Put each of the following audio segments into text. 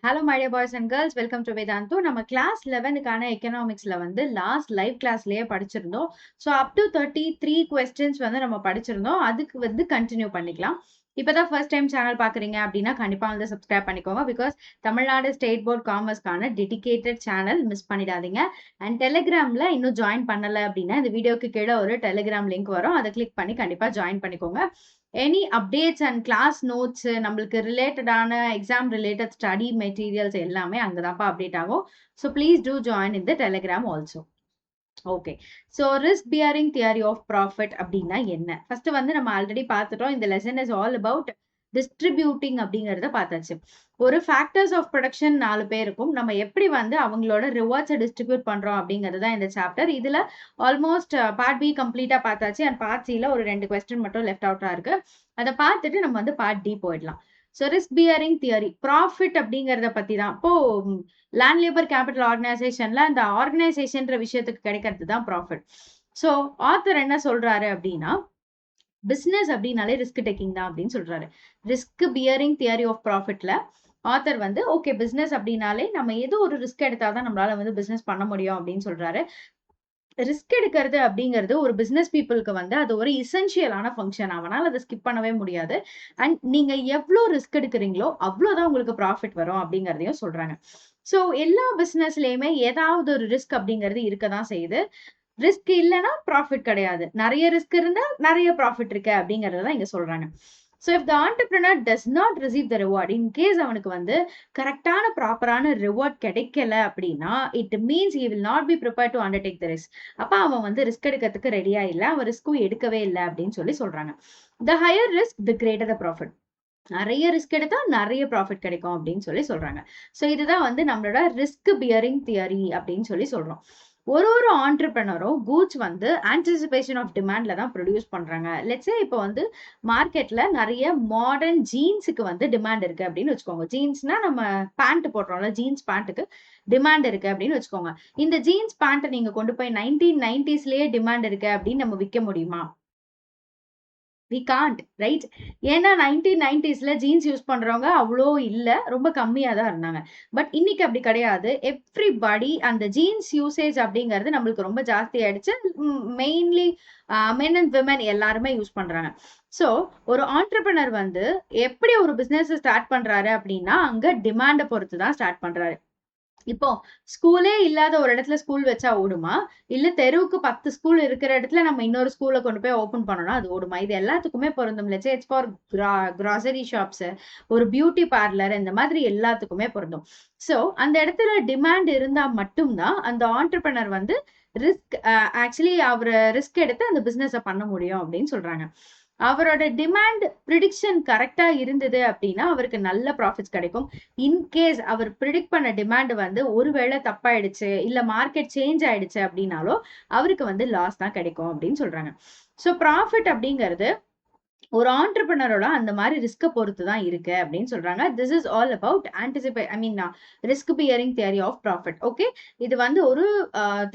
Hello, my dear boys and girls. Welcome to Vedantu. நம்ம class 11க்கான எக்கனாமிக்ஸ்ல வந்து லாஸ்ட் லைவ் கிளாஸ்லயே படிச்சிருந்தோம். ஸோ அப் டு 33 கொஸ்டின்ஸ் வந்து நம்ம படிச்சிருந்தோம். அதுக்கு வந்து கண்டினியூ பண்ணிக்கலாம். இப்போதான் ஃபர்ஸ்ட் டைம் சேனல் பார்க்குறீங்க அப்படின்னா கண்டிப்பாக வந்து சப்ஸ்கிரைப் பண்ணிக்கோங்க. பிகாஸ் தமிழ்நாடு ஸ்டேட் போர்ட் காமர்ஸ்க்கான டெடிகேட்டட் சேனல் மிஸ் பண்ணிடாதீங்க. அண்ட் டெலிகிராமில் இன்னும் ஜாயின் பண்ணலை அப்படின்னா இந்த வீடியோக்கு கீழே ஒரு டெலிகிராம் லிங்க் வரும். அதை கிளிக் பண்ணி கண்டிப்பாக ஜாயின் பண்ணிக்கோங்க. Any updates and class notes நம்மளுக்கு ரிலேட்டடான எக்ஸாம் ரிலேட்டட் ஸ்டடி மெட்டீரியல்ஸ் எல்லாமே அங்கதான்ப்பா அப்டேட் ஆகும். So please do join in the Telegram also. Okay, so risk bearing theory of profit அப்படின்னா என்ன? ஃபர்ஸ்ட் வந்து நம்ம ஆல்ரெடி பார்த்துட்டோம். இந்த lesson is all about distributing அப்படிங்கிறத பார்த்தாச்சு. ஒரு ஃபேக்டர்ஸ் ஆஃப் ப்ரொடக்ஷன் 4 பேர் இருக்கும். நம்ம எப்படி வந்து அவங்களோட ரிவார்ட்ஸை டிஸ்ட்ரிபியூட் பண்றோம் அப்படிங்கிறது தான் இந்த சாப்டர். இதுல ஆல்மோஸ்ட் பார்ட் பி கம்ப்ளீட்டா பார்த்தாச்சு. அண்ட் பார்ட் சில ஒரு 2 கொஸ்டின் மட்டும் லெஃப்ட் அவுட்டா இருக்கு. அதை பார்த்துட்டு நம்ம வந்து பார்ட் டி போயிடலாம். So risk bearing theory profit அப்படிங்கிறத பத்தி தான். இப்போ லேண்ட் லேபர் கேபிட்டல் ஆர்கனைசேஷன்ல அந்த ஆர்கனைசேஷன்ற விஷயத்துக்கு கிடைக்கிறது தான் ப்ராஃபிட். ஸோ ஆத்தர் என்ன சொல்றாரு அப்படின்னா, பிசினஸ் அப்படின்னாலே ரிஸ்க் டேக்கிங் தான் அப்படின்னு சொல்றாரு. ரிஸ்க் பியரிங் தியரி ஆஃப் ப்ராஃபிட்ல ஆத்தர் வந்து ஓகே, பிசினஸ் அப்படின்னாலே நம்ம ஏதோ ஒரு ரிஸ்க் எடுத்தாதான் நம்மளால வந்து பிசினஸ் பண்ண முடியும் அப்படின்னு சொல்றாரு. ரிஸ்க் எடுக்கிறது அப்படிங்கிறது ஒரு பிசினஸ் பீப்புளுக்கு வந்து அது ஒரு இசென்ஷியலான ஃபங்க்ஷன். அவனால அதை ஸ்கிப் பண்ணவே முடியாது. அண்ட் நீங்க எவ்வளோ ரிஸ்க் எடுக்கிறீங்களோ அவ்வளோதான் உங்களுக்கு ப்ராஃபிட் வரும் அப்படிங்கிறதையும் சொல்றாங்க. ஸோ எல்லா பிசினஸ்லயுமே ஏதாவது ஒரு ரிஸ்க் அப்படிங்கிறது இருக்கதான் செய்யுது. ரிஸ்க் இல்லைன்னா ப்ராஃபிட் கிடையாது. நிறைய ரிஸ்க் இருந்தா நிறைய ப்ராஃபிட் இருக்கு அப்படிங்கறத இங்க சொல்றாங்க. So if the entrepreneur does not receive the reward, in case அவனுக்கு வந்து கரெக்டான ப்ராப்பரான ரிவார்ட் கிடைக்கல அப்படின்னா it means he will not be prepare to undertake the risk. அப்ப அவன் வந்து ரிஸ்க் எடுக்கிறதுக்கு ரெடியா இல்லை, அவன் ரிஸ்க்கும் எடுக்கவே இல்லை அப்படின்னு சொல்லி சொல்றாங்க. The higher risk the greater the profit. நிறைய ரிஸ்க் எடுத்தா நிறைய ப்ராஃபிட் கிடைக்கும் அப்படின்னு சொல்லி சொல்றாங்க. ஸோ இதுதான் வந்து நம்மளோட ரிஸ்க் பியரிங் தியரி அப்படின்னு சொல்லி சொல்றோம். ஒரு ஆண்டர்பிரினரும் கூட்ஸ் வந்து ஆன்டிசிபேஷன் ஆஃப் டிமாண்ட்ல தான் ப்ரொடியூஸ் பண்றாங்க. லெட்ஸே இப்போ வந்து மார்க்கெட்ல நிறைய மாடர்ன் ஜீன்ஸுக்கு வந்து டிமாண்ட் இருக்கு அப்படின்னு வச்சுக்கோங்க. ஜீன்ஸ்னா நம்ம பேண்ட் போடுறோம்ல, ஜீன்ஸ் பேண்ட்டுக்கு டிமாண்ட் இருக்கு அப்படின்னு வச்சுக்கோங்க. இந்த ஜீன்ஸ் பேண்ட்டை நீங்க கொண்டு போய் 1990ஸ்லயே டிமாண்ட் இருக்கு அப்படின்னு நம்ம விற்க முடியுமா? We can't, right? ஏன்னா 1990ஸ்ல ஜீன்ஸ் யூஸ் பண்றவங்க அவ்வளோ இல்ல, ரொம்ப கம்மியா தான் இருந்தாங்க. பட் இன்னைக்கு அப்படி கிடையாது. எவ்ரிபடி அந்த ஜீன்ஸ் யூசேஜ் அப்படிங்கிறது நம்மளுக்கு ரொம்ப ஜாஸ்தி ஆயிடுச்சு. மெயின்லி மென் அண்ட் விமன் எல்லாருமே யூஸ் பண்றாங்க. ஸோ ஒரு ஆண்டர்பிரினர் வந்து எப்படி ஒரு பிசினஸ் ஸ்டார்ட் பண்றாரு அப்படின்னா அங்க டிமாண்டை பொறுத்து தான் ஸ்டார்ட் பண்றாரு. இப்போ ஸ்கூலே இல்லாத ஒரு இடத்துல ஸ்கூல் வச்சா ஓடுமா? இல்ல தெருவுக்கு 10 ஸ்கூல் இருக்கிற இடத்துல நம்ம இன்னொரு ஸ்கூல கொண்டு போய் ஓபன் பண்ணோம்னா அது ஓடுமா? இது எல்லாத்துக்குமே பொருந்தும். Let's say it's for grocery shops, ஒரு பியூட்டி பார்லர், இந்த மாதிரி எல்லாத்துக்குமே பொருந்தும். சோ அந்த இடத்துல டிமாண்ட் இருந்தா மட்டும்தான் அந்த ஆண்டர்பிரினர் வந்து ரிஸ்க் ஆக்சுவலி அவர் ரிஸ்க் எடுத்து அந்த பிசினஸ பண்ண முடியும் அப்படின்னு சொல்றாங்க. அவரோட டிமாண்ட் ப்ரிடிக்ஷன் கரெக்டா இருந்தது அப்படின்னா அவருக்கு நல்ல ப்ராஃபிட்ஸ் கிடைக்கும். இன்கேஸ் அவர் ப்ரிடிக்ட் பண்ண டிமாண்ட் வந்து ஒருவேளை தப்பாயிடுச்சு இல்ல மார்க்கெட் சேஞ்ச் ஆயிடுச்சு அப்படின்னாலோ அவருக்கு வந்து லாஸ் தான் கிடைக்கும் அப்படின்னு சொல்றாங்க. ஸோ ப்ராஃபிட் அப்படிங்கிறது ஒரு ஆண்டர்பிரினரோட அந்த மாதிரி ரிஸ்க பொறுத்து தான் இருக்கு அப்படின்னு சொல்றாங்க. This is all about risk bearing theory of profit. Okay, இது வந்து ஒரு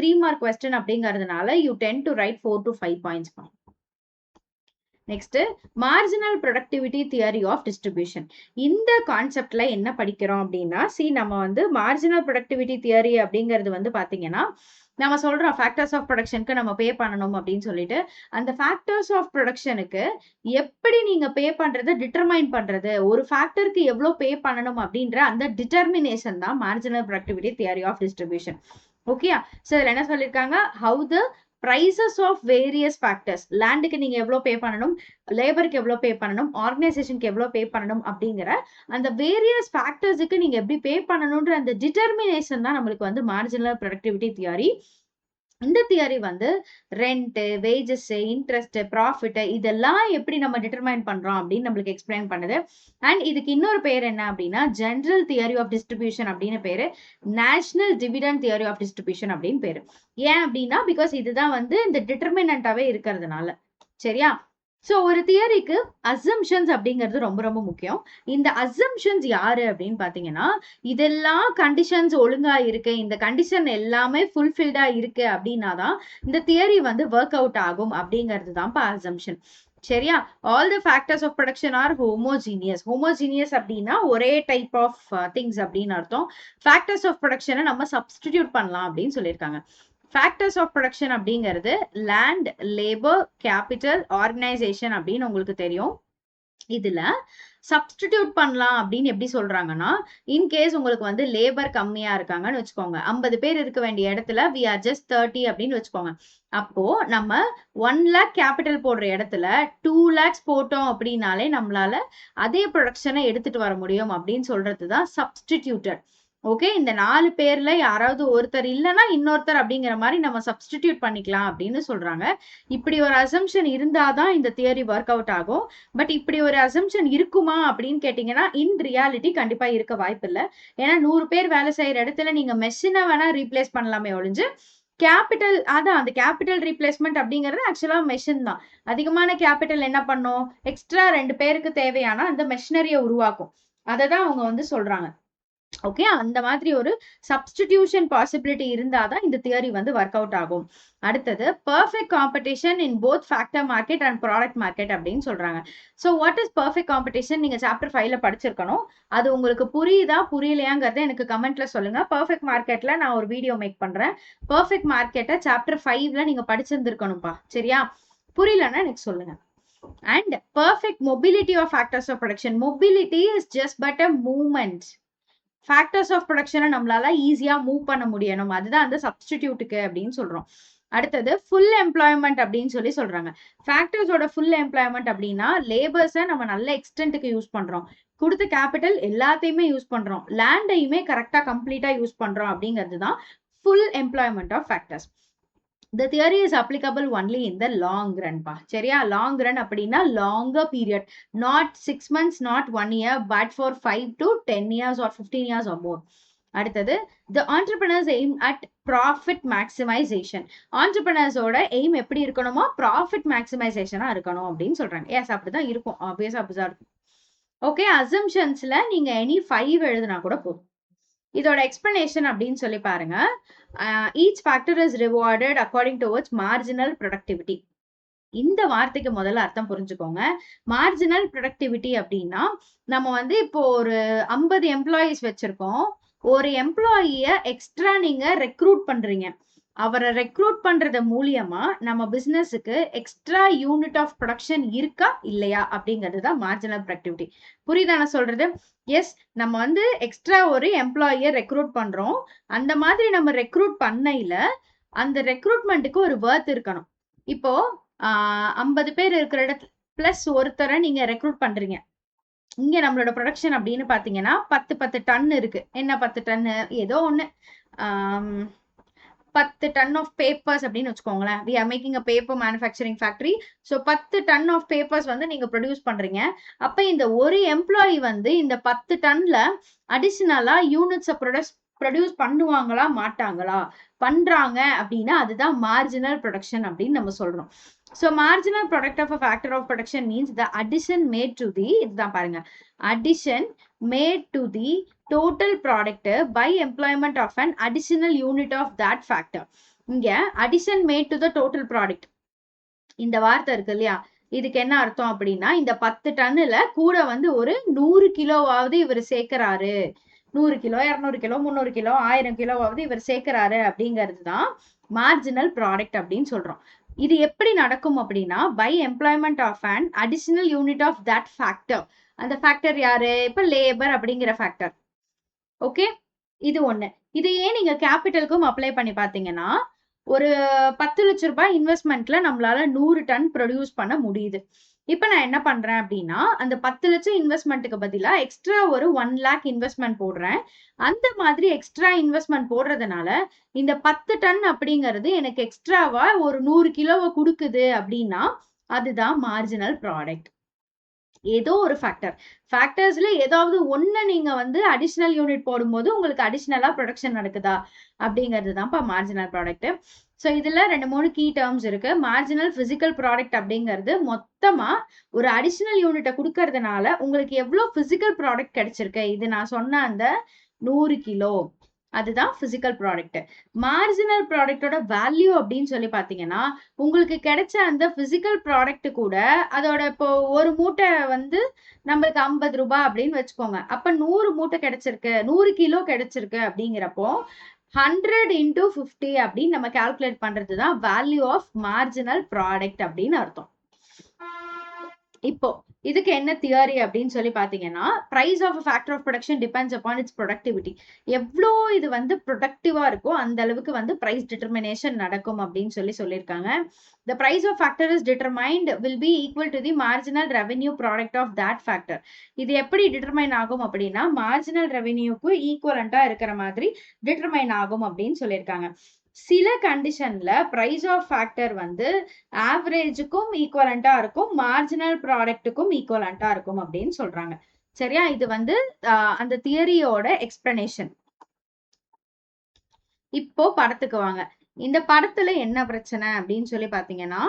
3 மார்க் கொஸ்டின் அப்படிங்கிறதுனால you tend to write 4 to 5 points. Next, marginal productivity theory of distribution. இந்த கான்செப்ட்ல என்ன படிக்கிறோம் அப்படின்னா, நம்ம வந்து மார்ஜினல் ப்ரொடக்டிவிட்டி தியரி அப்படிங்கிறது வந்து பாத்தீங்கன்னா நம்ம சொல்றோம் ஃபேக்டர்ஸ் ஆஃப் ப்ரொடக்ஷனுக்கு நம்ம பே பண்ணணும் அப்படின்னு சொல்லிட்டு. அந்த ஃபேக்டர்ஸ் ஆஃப் ப்ரொடக்ஷனுக்கு எப்படி நீங்க பே பண்றதை டிட்டர்மைன் பண்றது, ஒரு ஃபேக்டருக்கு எவ்வளவு பே பண்ணணும் அப்படின்ற அந்த டிட்டர்மினேஷன் தான் marginal productivity theory of distribution. Okay, so இதுல என்ன சொல்லிருக்காங்க, how the prices of various factors, லேண்டுக்கு நீங்க எவ்வளவு பே பண்ணணும், லேபருக்கு எவ்வளவு பே பண்ணணும், ஆர்கனைசேஷனுக்கு எவ்வளவு பே பண்ணணும் அப்படிங்கிற அந்த வேரியஸ் ஃபேக்டர்ஸுக்கு நீங்க எப்படி பே பண்ணணும்ன்ற அந்த டிட்டர்மினேஷன் தான் நம்மளுக்கு வந்து மார்ஜினல் ப்ரொடக்டிவிட்டி தியரி. இந்த தியரி வந்து ரெண்ட், வேஜஸ், இன்ட்ரெஸ்ட், ப்ராஃபிட் இதெல்லாம் எப்படி நம்ம டிட்டர்மைன் பண்றோம் அப்படின்னு நம்மளுக்கு எக்ஸ்பிளைன் பண்ணுது. அண்ட் இதுக்கு இன்னொரு பேர் என்ன அப்படின்னா ஜெனரல் தியரி ஆஃப் டிஸ்ட்ரிபியூஷன் அப்படின்னு பேரு, national dividend theory of distribution அப்படின்னு பேரு. ஏன் அப்படின்னா பிகாஸ் இதுதான் வந்து இந்த டிட்டர்மினண்டாவே இருக்கிறதுனால. சரியா? சோ ஒரு தியரிக்கு அசம்ஷன்ஸ் அப்படிங்கிறது ரொம்ப ரொம்ப முக்கியம். இந்த அசம்ஷன்ஸ் யாரு அப்படின்னு பாத்தீங்கன்னா, இதெல்லாம் கண்டிஷன்ஸ் ஒழுங்கா இருக்கு, இந்த கண்டிஷன் எல்லாமே ஃபுல்ஃபில்டா இருக்கு அப்படின்னாதான் இந்த தியரி வந்து ஒர்க் அவுட் ஆகும் அப்படிங்கிறது தான் அசம்ஷன். சரியா? All the factors of production are homogeneous. Homogeneous அப்படின்னா ஒரே டைப் ஆஃப் திங்ஸ் அப்படின்னு அர்த்தம். ஃபேக்டர்ஸ் ஆஃப் ப்ரொடக்ஷனை நம்ம சப்ஸ்டிடியூட் பண்ணலாம் அப்படின்னு சொல்லியிருக்காங்க. ஃபேக்டர்ஸ் ஆஃப் ப்ரொடக்ஷன் அப்படிங்கிறது லேண்ட், லேபர், கேபிட்டல், ஆர்கனைசேஷன் அப்படின்னு உங்களுக்கு தெரியும். இதுல சப்ஸ்டிடியூட் பண்ணலாம் அப்படின்னு எப்படி சொல்றாங்கன்னா, இன்கேஸ் உங்களுக்கு வந்து லேபர் கம்மியா இருக்காங்கன்னு வச்சுக்கோங்க, 50 பேர் இருக்க வேண்டிய இடத்துல வி ஆர் ஜஸ்ட் 30 அப்படின்னு வச்சுக்கோங்க. அப்போ நம்ம 1 lakh கேபிட்டல் போடுற இடத்துல 2 lakhs போட்டோம் அப்படின்னாலே நம்மளால அதே ப்ரொடக்ஷனை எடுத்துட்டு வர முடியும் அப்படின்னு சொல்றதுதான் சப்ஸ்டிடியூட்டட். ஓகே, இந்த 4 பேர்ல யாராவது ஒருத்தர் இல்லைன்னா இன்னொருத்தர் அப்படிங்கிற மாதிரி நம்ம சப்ஸ்டிடியூட் பண்ணிக்கலாம் அப்படின்னு சொல்றாங்க. இப்படி ஒரு அசம்ஷன் இருந்தாதான் இந்த தியரி ஒர்க் அவுட் ஆகும். பட் இப்படி ஒரு அசம்ஷன் இருக்குமா அப்படின்னு கேட்டீங்கன்னா, இன் ரியாலிட்டி கண்டிப்பா இருக்க வாய்ப்பு இல்லை. ஏன்னா 100 பேர் வேலை செய்யற இடத்துல நீங்க மெஷினை வேணா ரீப்ளேஸ் பண்ணலாமே ஒழிஞ்சு கேபிட்டல், அதான் அந்த கேபிட்டல் ரீப்ளேஸ்மெண்ட் அப்படிங்கிறது ஆக்சுவலா மெஷின் தான். அதிகமான கேபிட்டல் என்ன பண்ணும், எக்ஸ்ட்ரா 2 பேருக்கு தேவையான அந்த மெஷினரியை உருவாக்கும். அதை தான் அவங்க வந்து சொல்றாங்க. ஓகே, அந்த மாதிரி ஒரு சப்ஸ்டிடியூஷன் பாசிபிலிட்டி இருந்தாதான் இந்த தியரி வந்து ஒர்க் அவுட் ஆகும். அடுத்தது perfect competition in both factor market and product market அப்படின்னு சொல்றாங்க. So what is perfect competition? நீங்க சாப்டர் 5ல படிச்சிருக்கணும். அது உங்களுக்கு புரியுதா புரியலையாங்கிறத எனக்கு கமெண்ட்ல சொல்லுங்க. பெர்ஃபெக்ட் மார்க்கெட்ல நான் ஒரு வீடியோ மேக் பண்றேன். பெர்ஃபெக்ட் மார்க்கெட்டை சாப்டர் 5ல நீங்க படிச்சிருந்திருக்கணும்ப்பா. சரியா? புரியலன்னா எனக்கு சொல்லுங்க. And perfect mobility of factors of production. Mobility is just but a movement. Factors of ப்ரொடக்ஷனை நம்மளால ஈஸியா மூவ் பண்ண முடியணும். அதுதான் அந்த சப்ஸ்டிடியூட்டுக்கு அப்படின்னு சொல்றோம். அடுத்தது ஃபுல் எம்ப்ளாய்மெண்ட் அப்படின்னு சொல்றாங்க. ஃபேக்டர்ஸோட ஃபுல் எம்ப்ளாய்மெண்ட் அப்படின்னா லேபர்ஸை நம்ம நல்ல எக்ஸ்டென்ட்டுக்கு யூஸ் பண்றோம், கொடுத்த கேபிட்டல் எல்லாத்தையுமே யூஸ் பண்றோம், லேண்டையுமே கரெக்டா கம்ப்ளீட்டா யூஸ் பண்றோம் அப்படிங்கிறது தான் full employment of factors. The theory is applicable only in the long run பா. சரியா? லாங் ரன் அப்படின்னா longer period, not 6 months, not 1 year, but for 5 to 10 years or 15 years or more. அடுத்தது the entrepreneurs aim at profit maximization. entrepreneursோட aim எப்படி இருக்கணுமா, profit மேக்ஸிமைசேஷனா இருக்கணும் அப்படின்னு சொல்றாங்க. எஸ், அப்படிதான் இருக்கும். ஆப்வியஸா அப்படிதான் இருக்கும். ஓகே, அசம்ஷன்ஸ்ல நீங்க எனி 5 எழுதுனா கூட போதும். இதோட எக்ஸ்பிளனேஷன் அப்படின்னு சொல்லி பாருங்க. Each factor is rewarded according towards marginal productivity. இந்த வார்த்தைக்கு முதல்ல அர்த்தம் புரிஞ்சுக்கோங்க. மார்ஜினல் ப்ரொடக்டிவிட்டி அப்படின்னா நம்ம வந்து இப்போ ஒரு 50 எம்ப்ளாயீஸ் வச்சிருக்கோம். ஒரு எம்ப்ளாயிய எக்ஸ்ட்ரா நீங்க ரெக்ரூட் பண்றீங்க. அவரை ரெக்ரூட் பண்றது மூலியமா நம்ம பிசினஸுக்கு எக்ஸ்ட்ரா யூனிட் ஆஃப் ப்ரொடக்ஷன் இருக்கா இல்லையா அப்படிங்கிறது தான் மார்ஜினல் ப்ரொடக்டிவிட்டி. புரியுதா நான் சொல்றது? எஸ், நம்ம வந்து எக்ஸ்ட்ரா ஒரு எம்ப்ளாயிய ரெக்ரூட் பண்றோம். அந்த மாதிரி நம்ம ரெக்ரூட் பண்ணையில அந்த ரெக்ரூட்மெண்ட்டுக்கு ஒரு வர்த் இருக்கணும். இப்போ 50 பேர் இருக்கிற இடத்துல பிளஸ் ஒருத்தரை நீங்க ரெக்ரூட் பண்றீங்க. இங்க நம்மளோட ப்ரொடக்ஷன் அப்படின்னு பாத்தீங்கன்னா 10 டன் இருக்கு. என்ன 10 டன்னு? ஏதோ ஒண்ணு 10 டன் ஆஃப் பேப்பர்ஸ் அப்படின்னு வச்சுக்கோங்களேன். We are making a paper manufacturing factory. So 10 ton of papers வந்து நீங்க ப்ரொடியூஸ் பண்றீங்க. அப்ப இந்த ஒரு எம்ப்ளாயி வந்து இந்த 10 டன்ல அடிஷனலா யூனிட்ஸை ப்ரொடியூஸ் பண்ணுவாங்களா மாட்டாங்களா? பண்றாங்க அப்படின்னா அதுதான் மார்ஜினல் ப்ரொடக்ஷன் அப்படின்னு நம்ம சொல்றோம். So marginal product of a factor of production means the addition made to the, இதுதான் பாருங்க, addition made to the total product by employment of an additional unit of that factor. இங்க addition made to the total product, இந்த வார்த்தை இருக்கு இல்லையா, இதுக்கு என்ன அர்த்தம் அப்படின்னா இந்த 10 டன்னுல கூட வந்து ஒரு 100 கிலோவாவது இவர் சேர்க்கிறாரு. 100 கிலோ, 200 கிலோ, 300 கிலோ, 1000 கிலோவாவது இவர் சேர்க்கிறாரு அப்படிங்கிறது தான் மார்ஜினல் ப்ராடக்ட் அப்படின்னு சொல்றோம். இது எப்படி நடக்கும் அப்படின்னா by employment of an additional unit of that factor. அந்த ஃபேக்டர் யாரு? இப்ப லேபர் அப்படிங்கிற ஃபேக்டர். ஓகே, இது ஒண்ணு. இதையே நீங்க கேபிட்டலுக்கும் அப்ளை பண்ணி பாத்தீங்கன்னா ஒரு 10 லட்சம் ரூபாய் இன்வெஸ்ட்மெண்ட்ல நம்மளால 100 டன் ப்ரொடியூஸ் பண்ண முடியுது. இப்ப நான் என்ன பண்றேன் அப்படின்னா அந்த 10 லட்சம் இன்வெஸ்ட்மெண்ட்டுக்கு பதிலா எக்ஸ்ட்ரா ஒரு 1 lakh இன்வெஸ்ட்மெண்ட் போடுறேன். அந்த மாதிரி எக்ஸ்ட்ரா இன்வெஸ்ட்மெண்ட் போடுறதுனால இந்த 10 டன் அப்படிங்கிறது எனக்கு எக்ஸ்ட்ராவா ஒரு 100 கிலோவை கொடுக்குது அப்படின்னா அதுதான் மார்ஜினல் ப்ராடக்ட். ஏதோ ஒரு ஃபேக்டர்ஸ்ல ஏதாவது ஒண்ணு நீங்க வந்து அடிஷனல் யூனிட் போடும்போது உங்களுக்கு அடிஷனலா ப்ரொடக்ஷன் நடக்குதா அப்படிங்கிறது தான்ப்பா மார்ஜினல் ப்ராடக்ட். ஸோ இதுல 2-3 கீ டேர்ம்ஸ் இருக்கு. மார்ஜினல் பிசிக்கல் ப்ராடக்ட் அப்படிங்கிறது மொத்தமா ஒரு அடிஷனல் யூனிட்டை கொடுக்கறதுனால உங்களுக்கு எவ்வளவு பிசிக்கல் ப்ராடக்ட் கிடைச்சிருக்கு. இது நான் சொன்ன அந்த 100 கிலோ, அதுதான் பிசிக்கல் ப்ராடக்ட். மார்ஜினல் ப்ராடக்டோட வேல்யூ அப்படின்னு சொல்லி பாத்தீங்கன்னா, உங்களுக்கு கிடைச்ச அந்த பிசிக்கல் ப்ராடக்ட் கூட அதோட இப்போ ஒரு மூட்டை வந்து நம்மளுக்கு 50 ரூபாய் அப்படின்னு வச்சுக்கோங்க. அப்ப 100 மூட்டை கிடைச்சிருக்கு, 100 கிலோ கிடைச்சிருக்கு அப்படிங்கிறப்போ 100 into 50 அப்படின்னு நம்ம கால்குலேட் பண்றதுதான் வேல்யூ ஆஃப் மார்ஜினல் ப்ராடக்ட் அப்படின்னு அர்த்தம். இப்போ இதுக்கு என்ன தியரி அப்படின்னு சொல்லி பாத்தீங்கன்னா, price of factor of production depends upon its productivity. எவ்வளோ இது வந்து ப்ரொடக்டிவா இருக்கோ அந்த அளவுக்கு வந்து பிரைஸ் டிட்டர்மினேஷன் நடக்கும் அப்படின்னு சொல்லியிருக்காங்க. The price of factor is determined will be equal to the marginal revenue product of that factor. இது எப்படி டிட்டர்மைன் ஆகும் அப்படின்னா, மார்ஜினல் ரெவென்யூக்கு ஈக்குவலண்டா இருக்கிற மாதிரி டிட்டர்மைன் ஆகும் அப்படின்னு சொல்லியிருக்காங்க. சில கண்டிஷன்ல பிரைஸ் ஆஃப் ஃபேக்டர் வந்து ஆவரேஜுக்கும் ஈக்குவலண்டா இருக்கும், மார்ஜினல் ப்ராடக்ட்டுக்கும் ஈக்குவலண்டா இருக்கும் அப்படின்னு சொல்றாங்க. சரியா? இது வந்து அந்த தியரியோட எக்ஸ்பிளனேஷன். இப்போ படத்துக்கு வாங்க. இந்த படத்துல என்ன பிரச்சனை அப்படின்னு சொல்லி பாத்தீங்கன்னா,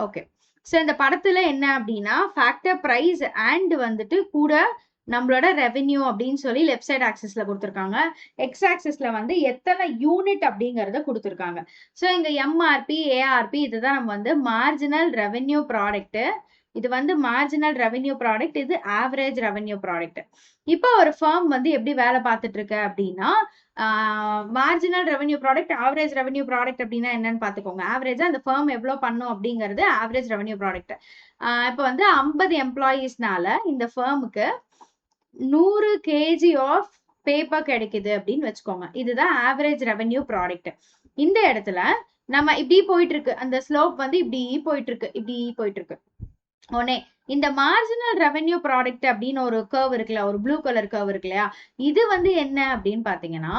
ஓகே. சோ இந்த படத்துல என்ன அப்படின்னா, ஃபேக்டர் பிரைஸ் அண்ட் வந்துட்டு கூட நம்மளோட ரெவென்யூ அப்படின்னு சொல்லி லெஃப்ட் சைட் ஆக்சிஸ்ல கொடுத்துருக்காங்க. எக்ஸ் ஆக்சிஸ்ல வந்து எத்தனை யூனிட் அப்படிங்கறத கொடுத்துருக்காங்க. சோ இங்க எம்ஆர்பி, ஏஆர்பி இதுதான் நம்ம வந்து மார்ஜினல் ரெவென்யூ ப்ராடக்ட். இது வந்து மார்ஜினல் ரெவென்யூ ப்ராடக்ட், இது ஆவரேஜ் ரெவென்யூ ப்ராடக்ட். இப்போ ஒரு ஃபர்ம் வந்து எப்படி வேலை பார்த்துட்டு இருக்கு அப்படின்னா, marginal revenue product, average revenue product அப்படின்னா என்னன்னு பாத்துக்கோங்க. ஆவரேஜா அந்த ஃபர்ம் எவ்வளவு பண்ணும் அப்படிங்கிறது ஆவரேஜ் ரெவென்யூ ப்ராடக்ட். இப்போ வந்து 50 எம்ப்ளாயீஸ்னால இந்த ஃபர்முக்கு 100 kg ஆஃப் பேப்பர் கிடைக்குது அப்படின்னு வச்சுக்கோங்க. இதுதான் ஆவரேஜ் ரெவென்யூ ப்ராடக்ட். இந்த இடத்துல நம்ம இப்படி போயிட்டு இருக்கு, அந்த ஸ்லோப் வந்து இப்படி போயிட்டு இருக்கு. உடனே இந்த மார்ஜினல் ரெவென்யூ ப்ராடக்ட் அப்படின்னு ஒரு கர்வ் இருக்குல்ல, ஒரு ப்ளூ கலர் கர்வ் இருக்கு இல்லையா, இது வந்து என்ன அப்படின்னு பாத்தீங்கன்னா,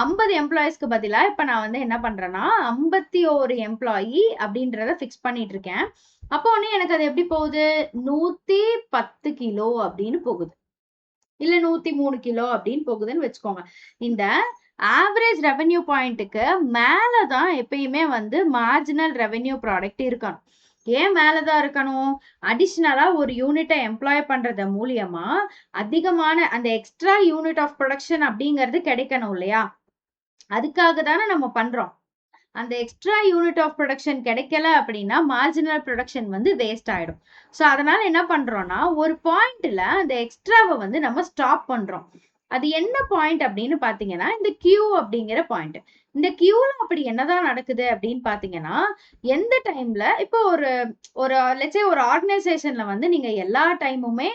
50 எம்ப்ளாயிஸ்க்கு பதிலா இப்ப நான் வந்து என்ன பண்றேன்னா 51 எம்ப்ளாயி அப்படின்றத பிக்ஸ் பண்ணிட்டு இருக்கேன். அப்போ உடனே எனக்கு அது எப்படி போகுது, 110 கிலோ அப்படின்னு போகுது, இல்ல 103 கிலோ அப்படின்னு போகுதுன்னு வச்சுக்கோங்க. இந்த ஆவரேஜ் ரெவென்யூ பாயிண்ட்டுக்கு மேலதான் எப்பயுமே வந்து மார்ஜினல் ரெவென்யூ ப்ராடக்ட் இருக்கணும். ஏன் மேலதான் இருக்கணும்? அடிஷனலா ஒரு யூனிட்டை எம்ப்ளாய் பண்றது மூலியமா அதிகமான அந்த எக்ஸ்ட்ரா யூனிட் ஆஃப் ப்ரொடக்ஷன் அப்படிங்கிறது கிடைக்கணும் இல்லையா? அதுக்காக தானே நம்ம பண்றோம். அந்த எக்ஸ்ட்ரா யூனிட் ஆஃப் ப்ரொடக்ஷன் கிடைக்கல அப்படின்னா மார்ஜினல் ப்ரொடக்ஷன் வந்து வேஸ்ட் ஆயிடும். ஸோ அதனால என்ன பண்றோம்னா, ஒரு பாயிண்ட்ல அந்த எக்ஸ்ட்ராவை வந்து நம்ம ஸ்டாப் பண்றோம். அது என்ன பாயிண்ட் அப்படின்னு பாத்தீங்கன்னா, இந்த கியூ அப்படிங்கிற பாயிண்ட். இந்த கியூல அப்படி என்னதான் நடக்குது அப்படின்னு பாத்தீங்கன்னா, எந்த டைம்ல இப்போ ஒரு ஒரு லெட்ஸ் சே ஒரு ஆர்கனைசேஷன்ல வந்து நீங்க எல்லா டைமுமே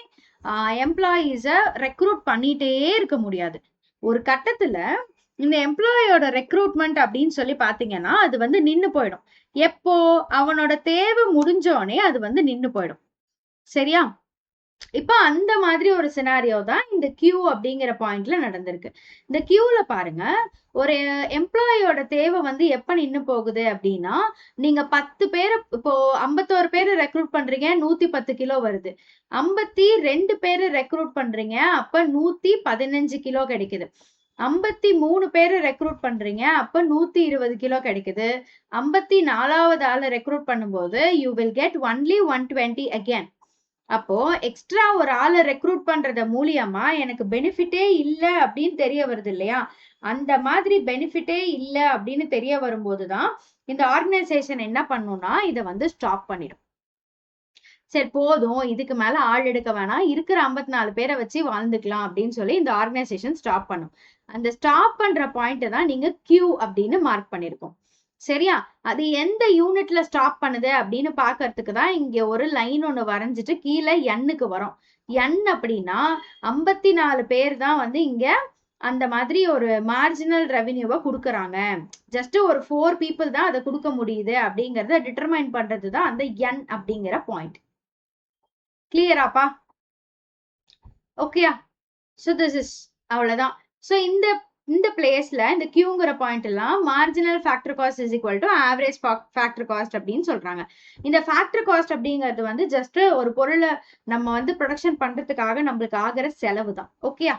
எம்ப்ளாயீஸை ரெக்ரூட் பண்ணிட்டே இருக்க முடியாது. ஒரு கட்டத்துல இந்த எம்ப்ளாயோட ரெக்ரூட்மெண்ட் அப்படின்னு சொல்லி பாத்தீங்கன்னா, அது வந்து நின்னு போயிடும். எப்போ அவனோட தேவை முடிஞ்சோடனே அது வந்து நின்னு போயிடும். சரியா? இப்ப அந்த மாதிரி ஒரு சினாரியோ தான் இந்த கியூ அப்படிங்கிற பாயிண்ட்ல நடந்திருக்கு. இந்த கியூல பாருங்க, ஒரு எம்ப்ளாயோட தேவை வந்து எப்ப நின்னு போகுது அப்படின்னா, நீங்க 10 பேரை இப்போ 51 பேரை ரெக்ரூட் பண்றீங்க, 110 கிலோ வருது. 52 பேரை ரெக்ரூட் பண்றீங்க, அப்ப 115 கிலோ கிடைக்குது. 53 பேரை ரெக்ரூட் பண்றீங்க, அப்ப 120 கிலோ கிடைக்குது. 54வது ஆளை ரெக்ரூட் பண்ணும்போது you will get only 120 again. அப்போ எக்ஸ்ட்ரா ஒரு ஆளை ரெக்ரூட் பண்றது மூலியமா எனக்கு பெனிஃபிட்டே இல்ல அப்படின்னு தெரிய வருது இல்லையா? அந்த மாதிரி பெனிஃபிட்டே இல்ல அப்படின்னு தெரிய வரும்போதுதான் இந்த ஆர்கனைசேஷன் என்ன பண்ணும்னா இதை வந்து ஸ்டாப் பண்ணிடும். சரி போதும், இதுக்கு மேல ஆள் எடுக்க வேணாம், இருக்கிற 54 பேரை வச்சு வாழ்ந்துக்கலாம் அப்படின்னு சொல்லி இந்த ஆர்கனைசேஷன் ஸ்டாப் பண்ணும். அந்த ஸ்டாப் பண்ற பாயிண்ட் தான் நீங்க கியூ அப்படின்னு மார்க் பண்ணிருக்கோம். சரியா? அது எந்த யூனிட்ல ஸ்டாப் பண்ணுது அப்படின்னு பாக்குறதுக்கு தான் இங்க ஒரு லைன் ஒண்ணு வரைஞ்சிட்டு கீழே எண்ணுக்கு வரும். எண் அப்படின்னா 54 பேர் தான் வந்து இங்க அந்த மாதிரி ஒரு மார்ஜினல் ரெவென்யூவை கொடுக்குறாங்க. ஜஸ்ட் ஒரு 4 பீப்புள் தான் அதை கொடுக்க முடியுது அப்படிங்கறத டிட்டர்மைன் பண்றது தான் அந்த எண் அப்படிங்கிற பாயிண்ட். கிளியராப்பா? ஓகேயா? ஸோ திஸ் இஸ் அவ்வளவுதான். ஸோ இந்த இந்த பிளேஸ்ல இந்த கியூங்கிற பாயிண்ட் எல்லாம் marginal factor cost is equal to average factor cost அப்படின்னு சொல்றாங்க. இந்த ஃபேக்டர் காஸ்ட் அப்படிங்கிறது வந்து ஜஸ்ட் ஒரு பொருளை நம்ம வந்து ப்ரொடக்ஷன் பண்றதுக்காக நம்மளுக்கு ஆகிற செலவு தான். ஓகேயா?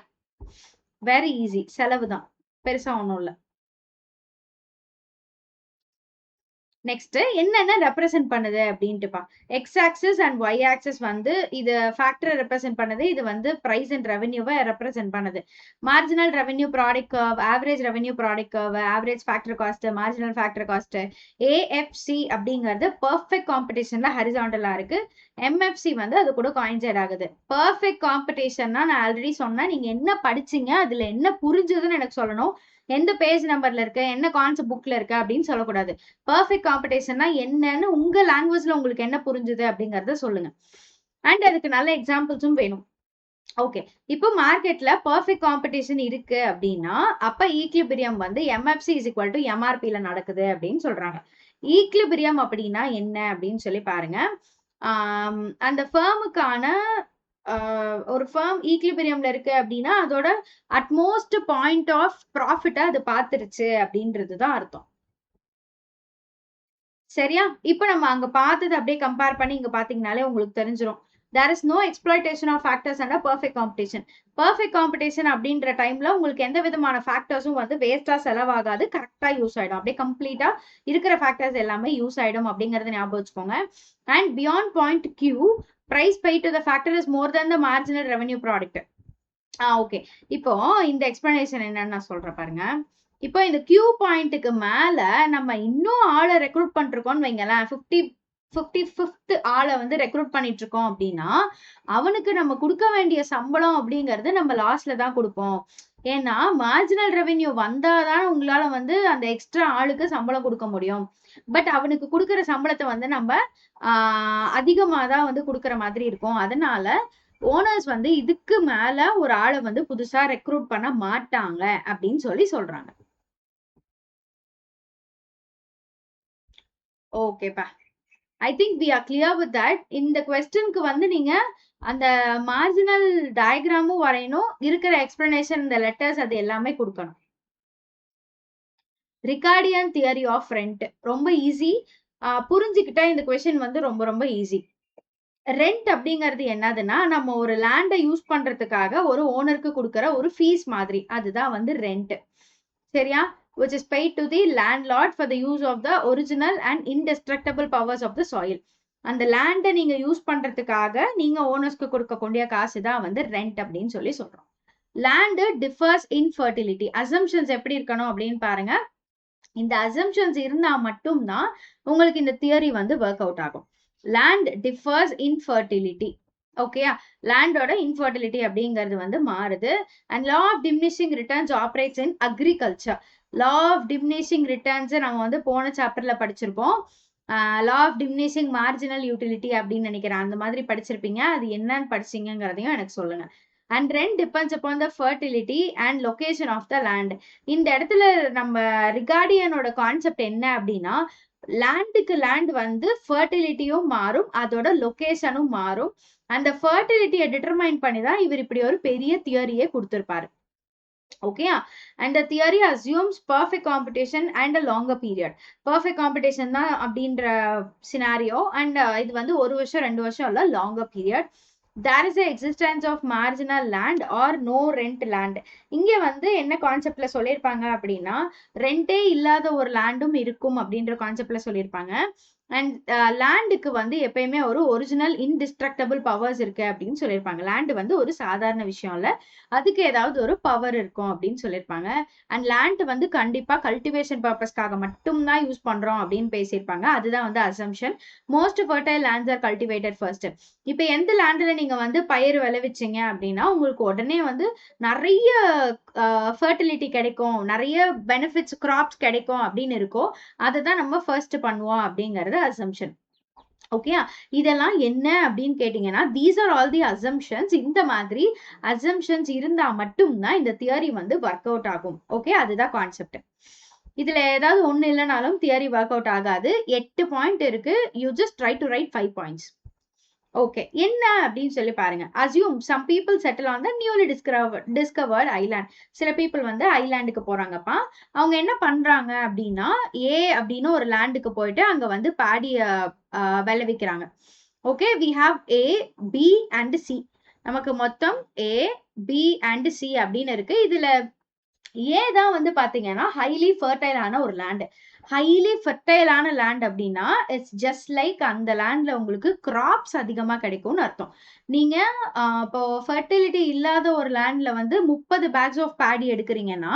வெரி ஈஸி, செலவு தான், பெருசா ஒன்றும் இல்லை. நெக்ஸ்ட் என்னென்ன ரெப்ரசென்ட் பண்ணுது அப்படின்ட்டுப்பா. X axis and Y axis வந்து இது ஃபேக்டரை ரெப்ரசென்ட் பண்ணுது. இது வந்து பிரைஸ் அண்ட் ரெவன்யூவை ரெப்ரசென்ட் பண்ணுது. Marginal revenue product curve, average revenue product curve, average factor cost, marginal factor cost. AFC அப்படிங்கிறது பர்ஃபெக்ட் காம்படிஷன்ல ஹரிசாண்டலா இருக்கு. எம்எஃப்சி வந்து அது கூட காயின்சைட் ஆகுது. பர்ஃபெக்ட் காம்படிஷன்னா நான் ஆல்ரெடி சொன்னேன். நீங்க என்ன படிச்சீங்க, அதுல என்ன புரிஞ்சதுன்னு எனக்கு சொல்லணும். எந்த பேஜ் நம்பர்ல இருக்கு, என்ன கான்செப்ட் புக்ல இருக்கு அப்படின்னு சொல்லக்கூடாது. பர்ஃபெக்ட் காம்படிஷன்னா என்னன்னு உங்க லாங்குவேஜ்ல உங்களுக்கு என்ன புரிஞ்சுது அப்படிங்கறத சொல்லுங்க. அண்ட் அதுக்கு நல்ல எக்ஸாம்பிள்ஸும் வேணும். ஓகே, இப்போ மார்க்கெட்ல பர்ஃபெக்ட் காம்படிஷன் இருக்கு அப்படின்னா அப்ப ஈக்லிபிரியம் வந்து எம்எஃப்சி இஸ் ஈக்குவல் டு எம்ஆர்பில நடக்குது அப்படின்னு சொல்றாங்க. ஈக்லிபிரியம் அப்படின்னா என்ன அப்படின்னு சொல்லி பாருங்க. அந்த ஃபேமுக்கான ஒரு ஃபேம் ஈக்லிபிரியம்ல இருக்கு அப்படின்னா அதோட அட்மோஸ்ட் பாயிண்ட் ஆஃப் ப்ராஃபிட்டா அது பார்த்துருச்சு அப்படின்றது தான் அர்த்தம். சரியா? இப்போ நம்ம அங்க பார்த்தது அப்படியே கம்பேர் பண்ணி இங்க பாத்தீங்கனாலே உங்களுக்கு தெரிஞ்சிரும். there is no exploitation of factors under perfect competition. perfect competition அப்படின்ற டைம்ல உங்களுக்கு எந்த விதமான ஃபேக்டர்ஸும் வந்து வேஸ்டா செலவாகாது, கரெக்டா யூஸ் ஆயிடும். அப்படியே கம்ப்ளீட்டா இருக்கிற ஃபேக்டர்ஸ் எல்லாமே யூஸ் ஆயிடும் அப்படிங்கறத ஞாபகம் வச்சுக்கோங்க. and beyond point Q, price paid to the factor is more than the marginal revenue product. Okay, இப்போ இந்த எக்ஸ்பிளனேஷன் என்னன்னு நான் சொல்றேன் பாருங்க. இப்போ இந்த கியூ பாயிண்ட்டுக்கு மேல நம்ம இன்னும் ஆளை ரெக்ரூட் பண்ணிருக்கோம்னு வைங்களேன். 55th ஆளை வந்து ரெக்ரூட் பண்ணிட்டு இருக்கோம் அப்படின்னா அவனுக்கு நம்ம கொடுக்க வேண்டிய சம்பளம் அப்படிங்கறது நம்ம லாஸ்ட்ல தான் கொடுப்போம். ஏன்னா மார்ஜினல் ரெவென்யூ வந்தாதான் உங்களால வந்து அந்த எக்ஸ்ட்ரா ஆளுக்கு சம்பளம் கொடுக்க முடியும். பட் அவனுக்கு கொடுக்குற சம்பளத்தை வந்து நம்ம அதிகமா தான் வந்து கொடுக்குற மாதிரி இருக்கும். அதனால ஓனர்ஸ் வந்து இதுக்கு மேல ஒரு ஆளை வந்து புதுசா ரெக்ரூட் பண்ண மாட்டாங்க அப்படின்னு சொல்லி சொல்றாங்க. ஓகேப்பா, I think we are clear with that. இந்த கொஸ்டினுக்கு வந்து நீங்க அந்த மார்ஜினல் டயக்ராமும் வரையணும், இருக்கிற எக்ஸ்பிளனேஷன் இந்த லெட்டர்ஸ் அது எல்லாமே கொடுக்கணும். ரிகார்டியன் தியரி ஆஃப் ரெண்ட் ரொம்ப ஈஸி. புரிஞ்சுக்கிட்டா இந்த கொஸ்டின் வந்து ரொம்ப ரொம்ப ஈஸி. ரெண்ட் அப்படிங்கிறது என்னதுன்னா நம்ம ஒரு லேண்டை யூஸ் பண்றதுக்காக ஒரு ஓனருக்கு கொடுக்கற ஒரு ஃபீஸ் மாதிரி, அதுதான் வந்து ரெண்ட். சரியா? which is paid to the landlord for the use of the original and indestructible powers of the soil. அந்த லேண்டை நீங்க யூஸ் பண்றதுக்காக நீங்க ஓனர்ஸ்க்கு கொடுக்கக்கூடிய காசு தான் வந்து ரெண்ட் அப்படின்னு சொல்லி சொல்றோம். Land differs in fertility. Assumptions எப்படி இருக்கணும் அப்படின்னு பாருங்க. இந்த அசம்ஷன்ஸ் இருந்தா மட்டும்தான் உங்களுக்கு இந்த தியரி வந்து ஒர்க் அவுட் ஆகும். Land differs in fertility. ஓகேயா? லேண்டோட இன்ஃபர்டிலிட்டி அப்படிங்கிறது வந்து மாறுது. And law of diminishing returns operates in agriculture. Law of diminishing returns நம்ம வந்து போன சாப்டர்ல படிச்சிருப்போம். Law of diminishing marginal utility அப்படின்னு நினைக்கிறேன். அந்த மாதிரி படிச்சிருப்பீங்க. அது என்னன்னு படிச்சீங்கிறதையும் எனக்கு சொல்லுங்க. And rent depends upon the fertility and location of the land. இந்த இடத்துல நம்ம ரிகார்டியனோட கான்செப்ட் என்ன அப்படின்னா லேண்டுக்கு லேண்ட் வந்து ஃபர்டிலிட்டியும் மாறும், அதோட லொகேஷனும் மாறும். அந்த ஃபர்டிலிட்டியை டிட்டர்மைன் பண்ணி தான் இவர் இப்படி ஒரு பெரிய தியரியே கொடுத்திருப்பாரு. ஓகேயா? And the theory assumes perfect competition and a longer period. Perfect competition தான் அப்படின்ற சினாரியோ. அண்ட் இது வந்து 1 வருஷம் 2 வருஷம் இல்ல, longer period. there is a existence of marginal land or no rent land. இங்க வந்து என்ன கான்செப்ட்ல சொல்லியிருப்பாங்க அப்படின்னா ரெண்டே இல்லாத ஒரு லேண்டும் இருக்கும் அப்படின்ற கான்செப்ட்ல சொல்லியிருப்பாங்க. அண்ட் லேண்டுக்கு வந்து எப்பயுமே ஒரு ஒரிஜினல் இன்டிஸ்ட்ரக்டபிள் பவர்ஸ் இருக்கு அப்படின்னு சொல்லியிருப்பாங்க. லேண்டு வந்து ஒரு சாதாரண விஷயம் இல்ல, அதுக்கு ஏதாவது ஒரு பவர் இருக்கும் அப்படின்னு சொல்லியிருப்பாங்க. அண்ட் லேண்ட் வந்து கண்டிப்பா கல்டிவேஷன் பர்பஸ்க்காக மட்டும்தான் யூஸ் பண்றோம் அப்படின்னு பேசியிருப்பாங்க. அதுதான் வந்து assumption. Most fertile lands are cultivated first. இப்போ எந்த லேண்ட்ல நீங்க வந்து பயிர் விளைவிச்சீங்க அப்படின்னா உங்களுக்கு உடனே வந்து நிறைய ஃபர்டிலிட்டி கிடைக்கும், நிறைய பெனிஃபிட்ஸ் கிராப்ஸ் கிடைக்கும் அப்படின்னு இருக்கோ அதை தான் நம்ம ஃபர்ஸ்ட் பண்ணுவோம் அப்படிங்கிறது அசம்ஷன். ஓகே, இதெல்லாம் என்ன அப்படின்னு கேட்டீங்கன்னா these are all the assumptions. இந்த மாதிரி அசம்ஷன்ஸ் இருந்தா மட்டும்தான் இந்த தியரி வந்து ஒர்க் அவுட் ஆகும். ஓகே, அதுதான் கான்செப்ட். இதுல ஏதாவது ஒண்ணு இல்லைனாலும் தியரி ஒர்க் அவுட் ஆகாது. 8 பாயிண்ட் இருக்கு. You just try to write 5 points. Okay, என்ன அப்படின்னு சொல்லி பாருங்க. Assume some people settle on the newly discovered island. சில பீப்புள் வந்து ஐலாண்டுக்கு போறாங்கப்பா. அவங்க என்ன பண்றாங்க அப்படின்னா ஏ அப்படின்னு ஒரு லேண்டுக்கு போயிட்டு அங்க வந்து பாடிய விளைவிக்கிறாங்க. Okay, we have A, B and C. நமக்கு மொத்தம் ஏ, பி அண்ட் சி அப்படின்னு இருக்கு. இதுல ஏ தான் வந்து பாத்தீங்கன்னா ஹைலி ஃபர்டைலான ஒரு லேண்டு. ஹைலி ஃபெர்டைலான லேண்ட் அப்படின்னா இட்ஸ் ஜஸ்ட் லைக் அந்த லேண்ட்ல உங்களுக்கு கிராப்ஸ் அதிகமா கிடைக்கும்னு அர்த்தம். நீங்க இப்போ ஃபெர்டிலிட்டி இல்லாத ஒரு லேண்ட்ல வந்து 30 பேக்ஸ் ஆஃப் பேடி எடுக்கிறீங்கன்னா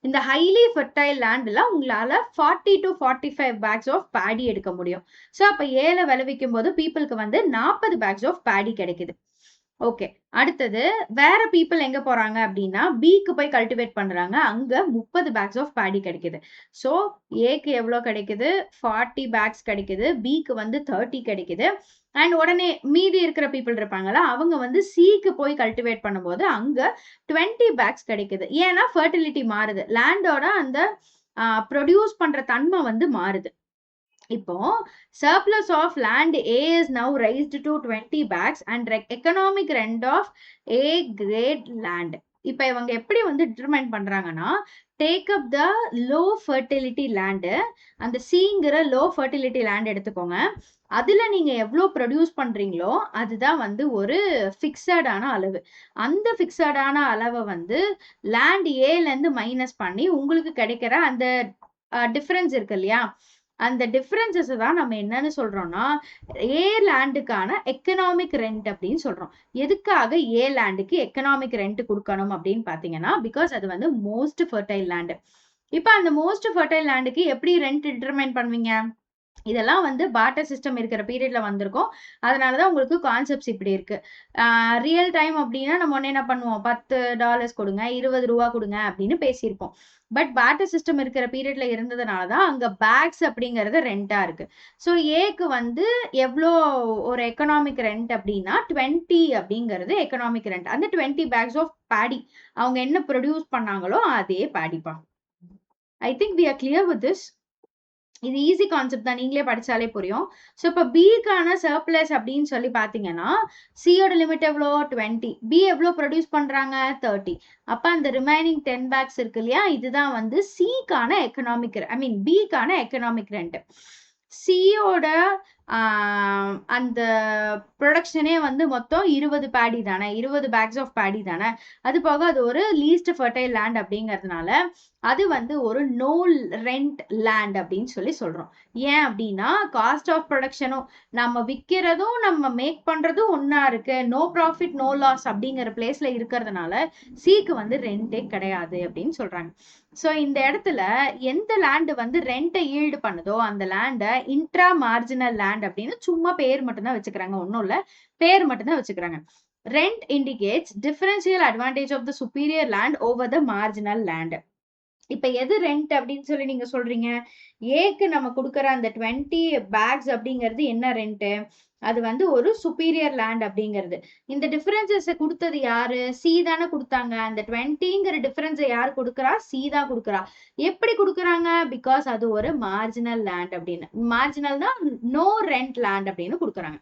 இந்த ஹைலி ஃபெர்டைல் லேண்ட்ல உங்களால 40 to 45 பேக்ஸ் ஆஃப் பேடி எடுக்க முடியும். ஸோ அப்ப ஏல விளைவிக்கும் போது பீப்புளுக்கு வந்து 40 பேக்ஸ் ஆஃப் பேடி கிடைக்குது. ஓகே, அடுத்தது வேற பீப்புள் எங்க போறாங்க அப்படின்னா பிக்கு போய் கல்டிவேட் பண்றாங்க. அங்க 30 பேக்ஸ் ஆஃப் பேடி கிடைக்குது. ஸோ ஏக்கு எவ்வளோ கிடைக்குது? 40 பேக்ஸ் கிடைக்குது. பிக்கு வந்து 30 கிடைக்குது. அண்ட் உடனே மீதி இருக்கிற பீப்புள் இருப்பாங்களா, அவங்க வந்து சிக்கு போய் கல்டிவேட் பண்ணும்போது அங்க 20 பேக்ஸ் கிடைக்குது. ஏன்னா ஃபெர்டிலிட்டி மாறுது, லேண்டோட அந்த ப்ரொடியூஸ் பண்ற தன்மை வந்து மாறுது. இப்போ surplus of land A is now raised to 20 bags and economic rent of A grade land. இப்போ இவங்க எப்படி வந்து டிட்டர்மைன் பண்றாங்கன்னா, take up the low fertility land, அந்த சிங்கிற லோ ஃபெர்டிலிட்டி லேண்ட் எடுத்துக்கோங்க. அதுல நீங்க எவ்வளோ ப்ரொடியூஸ் பண்றீங்களோ அதுதான் வந்து ஒரு ஃபிக்ஸடான அளவு. அந்த ஃபிக்ஸடான அளவை வந்து லேண்ட் ஏல இருந்து மைனஸ் பண்ணி உங்களுக்கு கிடைக்கிற அந்த டிஃபரன்ஸ் இருக்கு இல்லையா, அந்த டிஃபரன்சஸ் தான் நம்ம என்னன்னு சொல்றோம்னா ஏ லேண்டுக்கான எக்கனாமிக் ரெண்ட் அப்படின்னு சொல்றோம். எதுக்காக ஏ லேண்டுக்கு எக்கனாமிக் ரெண்ட் கொடுக்கணும் அப்படின்னு பாத்தீங்கன்னா, பிகாஸ் அது வந்து மோஸ்ட் ஃபெர்டைல் லேண்டு. இப்ப அந்த மோஸ்ட் ஃபெர்டைல் லேண்டுக்கு எப்படி ரெண்ட் டிட்டர்மைன் பண்ணுவீங்க? இதெல்லாம் வந்து பார்ட்டர் சிஸ்டம் இருக்கிற பீரியட்ல வந்திருக்கும். அதனாலதான் உங்களுக்கு கான்செப்ட்ஸ் இப்படி இருக்கு. ரியல் டைம் அப்படின்னா நம்ம என்ன பண்ணுவோம், $10 கொடுங்க, $20 கொடுங்க அப்படின்னு பேசியிருப்போம். பட் பார்ட்டர் சிஸ்டம் இருக்கிற பீரியட்ல இருந்ததுனாலதான் அங்க பேக்ஸ் அப்படிங்கறது ரெண்டா இருக்கு. ஸோ ஏக்கு வந்து எவ்வளோ ஒரு எக்கனாமிக் ரெண்ட் அப்படின்னா 20 அப்படிங்கிறது எக்கனாமிக் ரெண்ட். அந்த 20 பேக்ஸ் ஆஃப் பேடி அவங்க என்ன ப்ரொடியூஸ் பண்ணாங்களோ அதே பேடிப்பா. I think we are clear with this. இது ஈஸி கான்செப்ட் தான், நீங்களே படிச்சாலே புரியும். ஸோ இப்போ பிக்கான சர்ப்ளஸ் அப்படின்னு சொல்லி பார்த்தீங்கன்னா சியோட லிமிட் எவ்வளோ? 20. பி எவ்வளோ ப்ரொடியூஸ் பண்றாங்க? 30. அப்போ அந்த ரிமைனிங் 10 பேக்ஸ் இருக்கு இல்லையா, இதுதான் வந்து சிக்கான எக்கனாமிக், ஐ மீன் பிக்கான எக்கனாமிக் ரெண்ட். சியோட அந்த ப்ரொடக்ஷனே வந்து மொத்தம் 20 பேடி தானே, 20 பேக்ஸ் ஆஃப் பேடி தானே. அது போக அது ஒரு லீஸ்ட் ஃபெர்டைல் லேண்ட் அப்படிங்கிறதுனால அது வந்து ஒரு நோ ரெண்ட் லேண்ட் அப்படின்னு சொல்லி சொல்றோம். ஏன் அப்படின்னா காஸ்ட் ஆஃப் ப்ரொடக்ஷனும் நம்ம விற்கிறதும் நம்ம மேக் பண்றதும் ஒன்னா இருக்கு. நோ ப்ராஃபிட் நோ லாஸ் அப்படிங்கிற பிளேஸ்ல இருக்கிறதுனால சிக்கு வந்து ரெண்டே கிடையாது அப்படின்னு சொல்றாங்க. ஸோ இந்த இடத்துல எந்த லேண்டு வந்து ரெண்டை ஈல்டு பண்ணுதோ அந்த லேண்டை இன்ட்ரா மார்ஜினல் லேண்ட் அப்படின்னு சும்மா பேர் மட்டும்தான் வச்சுக்கிறாங்க, ஒன்றும் இல்லை, பேர் மட்டும்தான் வச்சுக்கிறாங்க. Rent indicates differential advantage of the superior land over the marginal land. இப்ப எது ரெண்ட் அப்படின்னு சொல்லி நீங்க சொல்றீங்க? ஏக்கு நம்ம கொடுக்கற அந்த 20 பேக்ஸ் அப்படிங்கிறது என்ன ரெண்ட்? அது வந்து ஒரு சுப்பீரியர் லேண்ட் அப்படிங்கிறது. இந்த டிஃபரன்சஸ் கொடுத்தது யாரு? சி தானே கொடுத்தாங்க. அந்த 20ங்கிற டிஃபரன்ஸ் யாரு கொடுக்கறா? சி தான் கொடுக்கறா. எப்படி கொடுக்கறாங்க? பிகாஸ் அது ஒரு மார்ஜினல் லேண்ட் அப்படின்னு. மார்ஜினல்னா நோ ரெண்ட் லேண்ட் அப்படின்னு கொடுக்கறாங்க.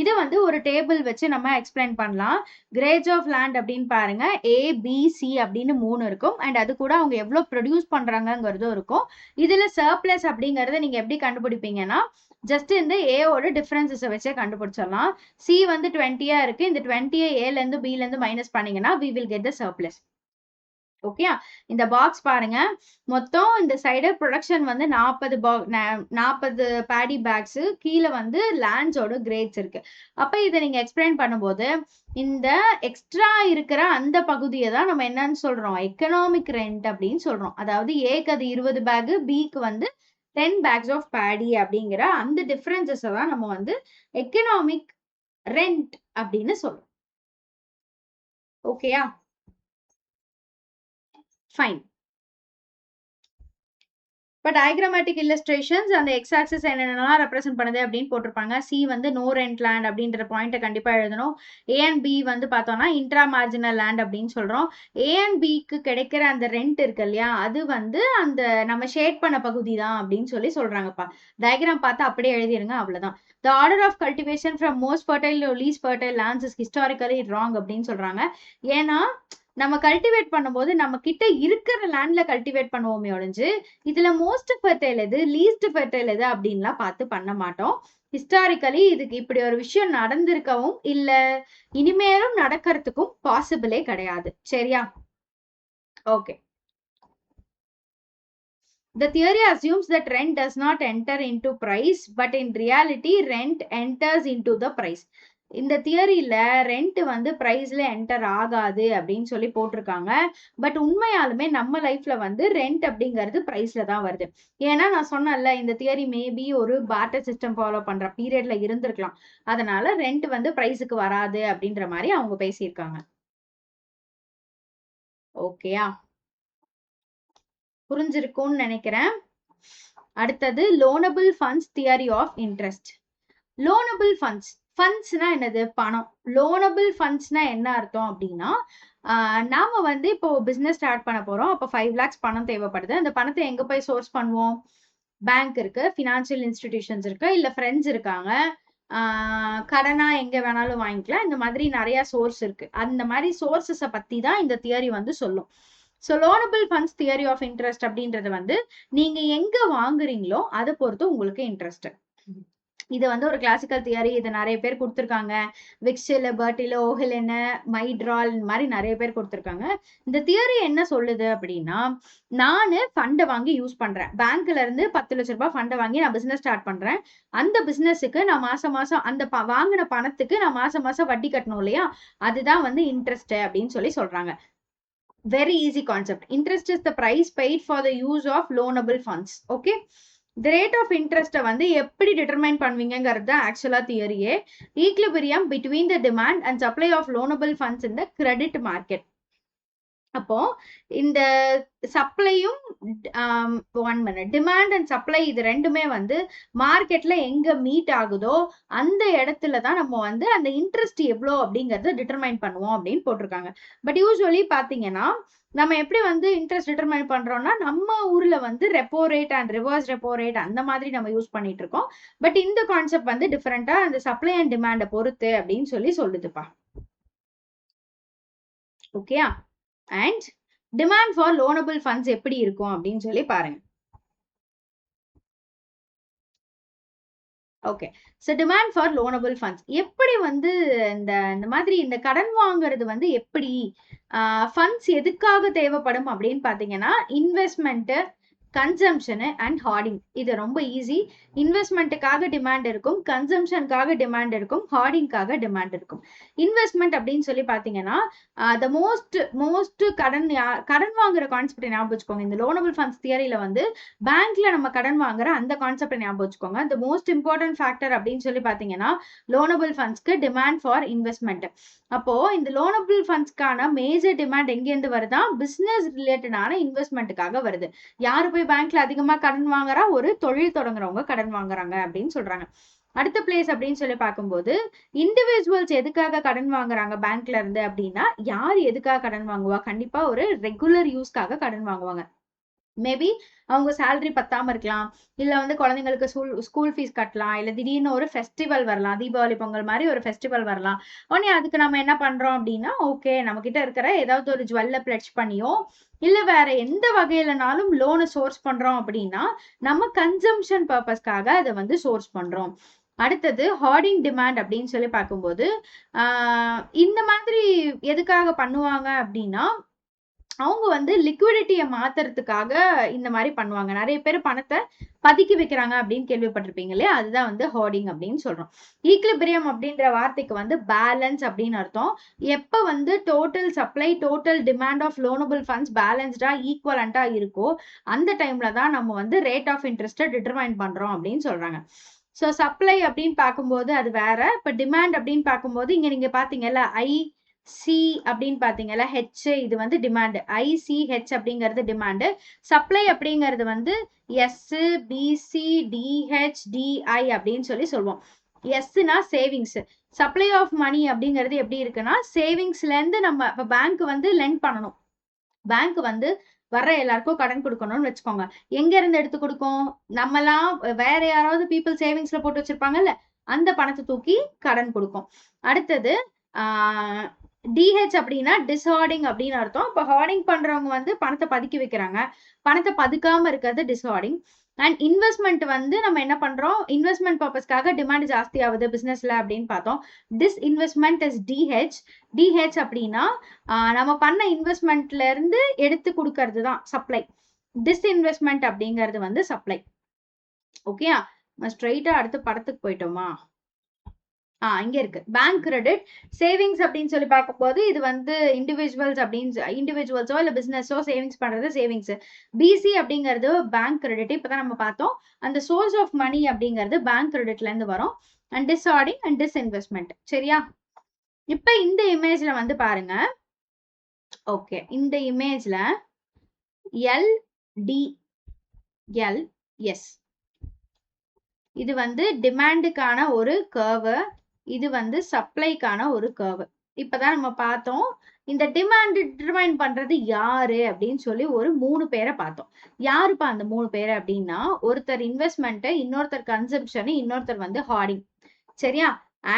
இதை வந்து ஒரு டேபிள் வச்சு நம்ம எக்ஸ்பிளைன் பண்ணலாம். கிரேட்ஸ் ஆஃப் லேண்ட் அப்படின்னு பாருங்க, ஏ பி சி அப்படின்னு 3 இருக்கும். அண்ட் அது கூட அவங்க எவ்வளவு ப்ரொடியூஸ் பண்றாங்கிறதும் இருக்கும். இதுல சர்ப்ளஸ் அப்படிங்கறத நீங்க எப்படி கண்டுபிடிப்பீங்கன்னா ஜஸ்ட் இந்த ஏவோட டிஃபரன்சஸ் வச்சே கண்டுபிடிச்சிடலாம். சி வந்து 20 இருக்கு. இந்த 20 ஏல இருந்து பில இருந்து மைனஸ் பண்ணீங்கன்னா we will get the surplus. Okay, இந்த பாக்ஸ் பாருங்க, மொத்தம் இந்த சைடு ப்ரொடக்ஷன் வந்து 40 பேடி பேக்ஸ், கீழே வந்து லேண்ட்ஸோட கிரேட்ஸ் இருக்கு. அப்ப இதை நீங்க எக்ஸ்பிளைன் பண்ணும்போது இந்த எக்ஸ்ட்ரா இருக்கிற அந்த பகுதியை தான் நம்ம என்னன்னு சொல்றோம், எக்கனாமிக் ரெண்ட் அப்படின்னு சொல்றோம். அதாவது ஏக்கு அது 20 பேக், பிக்கு வந்து 10 பேக்ஸ் ஆஃப் பேடி அப்படிங்கிற அந்த டிஃபரன்சஸ் தான் நம்ம வந்து எக்கனாமிக் ரெண்ட் அப்படின்னு சொல்றோம். ஓகேயா? ஃபைன். இப்போ டயக்ராமேட்டிக் இல்லஸ்ட்ரேஷன்ஸ் அந்த எக்ஸ் ஆக்சிஸ் என்னென்னலாம் ரெப்ரசென்ட் பண்ணுது அப்படின்னு போட்டிருப்பாங்க. சி வந்து நோ ரெண்ட் லேண்ட் அப்படின்ற பாயிண்ட்டை கண்டிப்பாக எழுதணும். ஏ அண்ட் பி வந்து பார்த்தோம்னா இன்ட்ரா மார்ஜினல் லேண்ட் அப்படின்னு சொல்கிறோம். ஏ அண்ட் பிக்கு கிடைக்கிற அந்த ரெண்ட் இருக்கு இல்லையா, அது வந்து அந்த நம்ம ஷேட் பண்ண பகுதி தான் அப்படின்னு சொல்லி சொல்கிறாங்கப்பா. டயக்ராம் பார்த்து அப்படியே எழுதிருங்க, அவ்வளோதான். The order of cultivation from most fertile to least fertile lands is historically wrong அப்படின்னு சொல்றாங்க. ஏன்னா நம்ம கல்டிவேட் பண்ணும்போது நம்ம கிட்ட இருக்கிற லேண்ட்ல கல்டிவேட் பண்ணுவோமே ஒழிஞ்சு இதுல மோஸ்ட் ஃபெர்டைல் எது லீஸ்ட் ஃபெர்டைல் எது அப்படின்லாம் பார்த்து பண்ண மாட்டோம். ஹிஸ்டாரிக்கலி இதுக்கு இப்படி ஒரு விஷயம் நடந்திருக்கவும் இல்ல இனிமேலும் நடக்கிறதுக்கும் பாசிபிளே கிடையாது. சரியா? Okay, The theory assumes that rent does not enter into price, but in reality, rent enters into the price. இந்த தியரியில ரெண்ட் வந்து பிரைஸ்ல என்டர் ஆகாது அப்படின்னு சொல்லி போட்டிருக்காங்க. பட் உண்மையாலுமே நம்ம லைஃப்ல வந்து ரெண்ட் அப்படிங்கிறது பிரைஸ்ல தான் வருது. ஏன்னா நான் சொன்னேன்ல, இந்த தியரி மேபி ஒரு பார்ட்டர் சிஸ்டம் ஃபாலோ பண்ற பீரியட்ல இருந்திருக்கலாம். அதனால ரெண்ட் வந்து பிரைஸுக்கு வராது அப்படின்ற மாதிரி அவங்க பேசியிருக்காங்க. ஓகேயா? புரிஞ்சிருக்கும்னு நினைக்கிறேன். அடுத்தது loanable funds theory of interest. Loanable funds, ஃபண்ட்ஸ்னா என்னது? பணம். லோனபிள் ஃபண்ட்ஸ்னா என்ன அர்த்தம் அப்படின்னா, நாம வந்து இப்போ பிசினஸ் ஸ்டார்ட் பண்ண போறோம். அப்போ 5 lakhs பணம் தேவைப்படுது. அந்த பணத்தை எங்க போய் சோர்ஸ் பண்ணுவோம்? பேங்க் இருக்கு, ஃபினான்ஷியல் இன்ஸ்டிடியூஷன்ஸ் இருக்கு, இல்ல ஃப்ரெண்ட்ஸ் இருக்காங்க, கடனா எங்க வேணாலும் வாங்கிக்கலாம். இந்த மாதிரி நிறைய சோர்ஸ் இருக்கு. அந்த மாதிரி சோர்சஸை பத்தி தான் இந்த தியரி வந்து சொல்லும். So loanable funds theory of interest அப்படின்றது வந்து நீங்க எங்க வாங்குறீங்களோ அதை பொறுத்து உங்களுக்கு இன்ட்ரெஸ்ட். இது வந்து ஒரு கிளாசிக்கல் தியரி. இது நிறைய பேர் கொடுத்துருக்காங்க. விக்ஸில், பர்ட்டில், ஓஹிலன், மைட்ரால், இந்த மாதிரி நிறைய பேர் கொடுத்துருக்காங்க. இந்த தியரி என்ன சொல்லுது அப்படின்னா, நான் ஃபண்டை வாங்கி யூஸ் பண்றேன். பேங்க்ல இருந்து 10 லட்ச ரூபாய் ஃபண்டை வாங்கி நான் பிசினஸ் ஸ்டார்ட் பண்றேன். அந்த பிசினஸுக்கு நான் மாசம் மாசம் அந்த வாங்கின பணத்துக்கு நான் மாசம் மாசம் வட்டி கட்டணும் இல்லையா? அதுதான் வந்து இன்ட்ரெஸ்ட் அப்படின்னு சொல்லி சொல்றாங்க. Very easy concept. Interest is the price paid for the use of loanable funds. Okay. The rate of interest வந்து எப்படி டிட்டர்மைன் பண்ணுவீங்கிறது ஆக்சுவலா தியரியே. Equilibrium between the demand and supply of loanable funds in the credit market. அப்போ இந்த சப்ளையும் demand and supply இது ரெண்டுமே வந்து மார்க்கெட்ல எங்க மீட் ஆகுதோ அந்த இடத்துல தான் நம்ம வந்து அந்த இன்ட்ரெஸ்ட் எவ்வளோ அப்படிங்கறத டிட்டர்மைன் பண்ணுவோம் அப்படின்னு போட்டிருக்காங்க. பட் யூஸ்வலி பாத்தீங்கன்னா நம்ம எப்படி வந்து இன்ட்ரெஸ்ட் டிட்டர்மைன் பண்றோம்னா, நம்ம ஊர்ல வந்து repo rate and reverse repo rate அந்த மாதிரி நம்ம யூஸ் பண்ணிட்டு இருக்கோம். பட் இந்த கான்செப்ட் வந்து டிஃபரெண்டா அந்த சப்ளை அண்ட் டிமாண்டை பொறுத்து அப்படின்னு சொல்லி சொல்லுதுப்பா. ஓகேயா? அண்ட் டிமாண்ட் ஃபார் லோனபிள் ஃபண்ட்ஸ் எப்படி இருக்கும் அப்படின்னு சொல்லி பாருங்க. Okay. So demand for லோனபிள் funds எப்படி வந்து இந்த மாதிரி இந்த கடன் வாங்குறது வந்து எப்படி ஃபண்ட்ஸ் எதுக்காக தேவைப்படும் அப்படின்னு பார்த்தீங்கன்னா, இன்வெஸ்ட்மெண்ட், கன்சம்ஷன் அண்ட் ஹார்டிங். இது ரொம்ப ஈஸி. இன்வெஸ்ட்மெண்ட்டுக்காக டிமாண்ட் இருக்கும், கன்சம்ஷனுக்காக டிமாண்ட் இருக்கும், ஹார்டிங்காக டிமாண்ட் இருக்கும். இன்வெஸ்ட்மெண்ட் அப்படின்னு சொல்லி பார்த்தீங்கன்னா, த மோஸ்ட் கடன் வாங்குற கான்செப்டை ஞாபகம் வச்சுக்கோங்க. இந்த லோனபிள் ஃபண்ட்ஸ் தியரியில வந்து பேங்க்ல நம்ம கடன் வாங்குற அந்த கான்செப்டை ஞாபகம் வச்சுக்கோங்க. த மோஸ்ட் இம்பார்ட்டன்ட் ஃபேக்டர் அப்படின்னு சொல்லி பார்த்தீங்கன்னா, லோனபிள் ஃபண்ட்ஸ்க்கு டிமாண்ட் ஃபார் இன்வெஸ்ட்மெண்ட். அப்போ இந்த லோனபிள் ஃபண்ட்ஸ்க்கான மேஜர் டிமாண்ட் எங்கேருந்து வருதா? பிசினஸ் ரிலேட்டடான இன்வெஸ்ட்மெண்ட்டுக்காக வருது. யாரு போய் பேங்க்ல அதிகமா கடன் வாங்குறா? ஒரு தொழில் தொடங்குறவங்க கடன் வாங்குறாங்க அப்படின்னு சொல்றாங்க. அடுத்த பிளேஸ் அப்படின்னு சொல்லி பார்க்கும்போது, இண்டிவிஜுவல்ஸ் எதுக்காக கடன் வாங்குறாங்க பேங்க்ல இருந்து அப்படின்னா, யார் எதுக்காக கடன் வாங்குவா? கண்டிப்பா ஒரு ரெகுலர் யூஸ்க்காக கடன் வாங்குவாங்க. மேபி அவங்க சேலரி பத்தாம இருக்கலாம், இல்ல வந்து குழந்தைங்களுக்கு ஸ்கூல் ஃபீஸ் கட்டலாம், இல்ல திடீர்னு ஒரு ஃபெஸ்டிவல் வரலாம், தீபாவளி பொங்கல் மாதிரி ஒரு ஃபெஸ்டிவல் வரலாம். உடனே அதுக்கு நம்ம என்ன பண்றோம் அப்படின்னா, ஓகே நம்ம கிட்ட இருக்கிற ஏதாவது ஒரு ஜுவல்ல பிளட்ஜ் பண்ணியோ இல்ல வேற எந்த வகையிலனாலும் லோனை சோர்ஸ் பண்றோம் அப்படின்னா, நம்ம கன்சம்ஷன் பர்பஸ்க்காக அதை வந்து சோர்ஸ் பண்றோம். அடுத்தது ஹார்டிங் டிமாண்ட் அப்படின்னு சொல்லி பார்க்கும்போது, இந்த மாதிரி எதுக்காக பண்ணுவாங்க அப்படின்னா, அவங்க வந்து லிக்விடிட்டியை மாத்துறதுக்காக இந்த மாதிரி பண்ணுவாங்க. நிறைய பேர் பணத்தை பதுக்கி வைக்கிறாங்க அப்படின்னு கேள்விப்பட்டிருப்பீங்க இல்லையா? அதுதான் வந்து ஹோர்டிங் அப்படின்னு சொல்றோம். ஈக்லிபிரியம் அப்படின்ற வார்த்தைக்கு வந்து பேலன்ஸ் அப்படின்னு அர்த்தம். எப்ப வந்து total supply, total demand of loanable funds பேலன்ஸ்டா ஈக்குவலண்டா இருக்கோ அந்த டைம்ல தான் நம்ம வந்து ரேட் ஆஃப் இன்ட்ரெஸ்ட்டை டிட்டர்மைன் பண்றோம் அப்படின்னு சொல்றாங்க. ஸோ சப்ளை அப்படின்னு பார்க்கும்போது அது வேற. இப்போ டிமாண்ட் அப்படின்னு பார்க்கும்போது இங்க நீங்க பாத்தீங்கல்ல, சி அப்படின்னு பாத்தீங்கல்ல, ஹெச், இது வந்து டிமாண்ட். ICH அப்படிங்கிறது டிமாண்ட். சப்ளை அப்படிங்கிறது வந்து SBCDHDI அப்படின்னு சொல்லி சொல்லுவோம். எஸ்னா சேவிங்ஸ். சப்ளை ஆஃப் மணி அப்படிங்கிறது எப்படி இருக்குன்னா, சேவிங்ஸ்ல இருந்து நம்ம இப்ப பேங்க் வந்து லெண்ட் பண்ணணும். பேங்க் வந்து வர்ற எல்லாருக்கும் கடன் கொடுக்கணும்னு வச்சுக்கோங்க. எங்க இருந்து எடுத்து கொடுக்கும்? நம்மலாம் வேற யாராவது பீப்புள் சேவிங்ஸ்ல போட்டு வச்சிருப்பாங்கல்ல, அந்த பணத்தை தூக்கி கடன் கொடுக்கும். அடுத்தது DH அப்படின்னா டிஸ்ஹார்டிங் அப்படின்னு அர்த்தம். இப்போ ஹார்டிங் பண்றவங்க வந்து பணத்தை பதுக்கி வைக்கிறாங்க. பணத்தை பதுக்காம இருக்கிறது டிஸ்ஹார்டிங். அண்ட் இன்வெஸ்ட்மெண்ட் வந்து நம்ம என்ன பண்றோம்? இன்வெஸ்ட்மெண்ட் பர்பஸ்க்காக டிமாண்ட் ஜாஸ்தி ஆகுது பிசினஸ்ல அப்படின்னு பார்த்தோம். டிஸ்இன்வெஸ்ட்மெண்ட் இஸ் DH அப்படின்னா நம்ம பண்ண இன்வெஸ்ட்மெண்ட்ல இருந்து எடுத்து கொடுக்கறது தான் சப்ளை. டிஸ்இன்வெஸ்ட்மெண்ட் அப்படிங்கிறது வந்து சப்ளை. ஓகே, ஸ்ட்ரைட்டா அடுத்து படத்துக்கு போயிட்டோமா? இங்க இருக்கு. பேங்க் கிரெடிட், சேவிங்ஸ் அப்படின்னு சொல்லி பார்க்கும்போது இது வந்து இண்டிவிஜுவல்ஸோ இல்ல பிசினஸோ சேவிங்ஸ் பண்றது சேவிங்ஸ். பிசி அப்படிங்கிறது பேங்க் கிரெடிட். இப்பதான் நம்ம பார்த்தோம். அந்த சோர்ஸ் ஆஃப் மணி அப்படிங்கிறது பேங்க் கிரெடிட்ல இருந்து வரும். And dishoarding and disinvestment. சரியா? இப்ப இந்த இமேஜ்ல வந்து பாருங்க. ஓகே, இந்த இமேஜ்ல LDLS இது வந்து டிமாண்டுக்கான ஒரு கர்வ், இது வந்து சப்ளைக்கான ஒரு கர்வ். இப்பதான் நம்ம பார்த்தோம். இந்த டிமாண்ட் டிட்டர்மைன் பண்றது யாரு அப்படின்னு சொல்லி ஒரு 3 பேரை பார்த்தோம். யாருப்பா அந்த 3 பேர் அப்படின்னா, ஒருத்தர் இன்வெஸ்ட்மெண்ட், இன்னொருத்தர் கன்சம்ஷன், இன்னொருத்தர் வந்து ஹார்டிங். சரியா?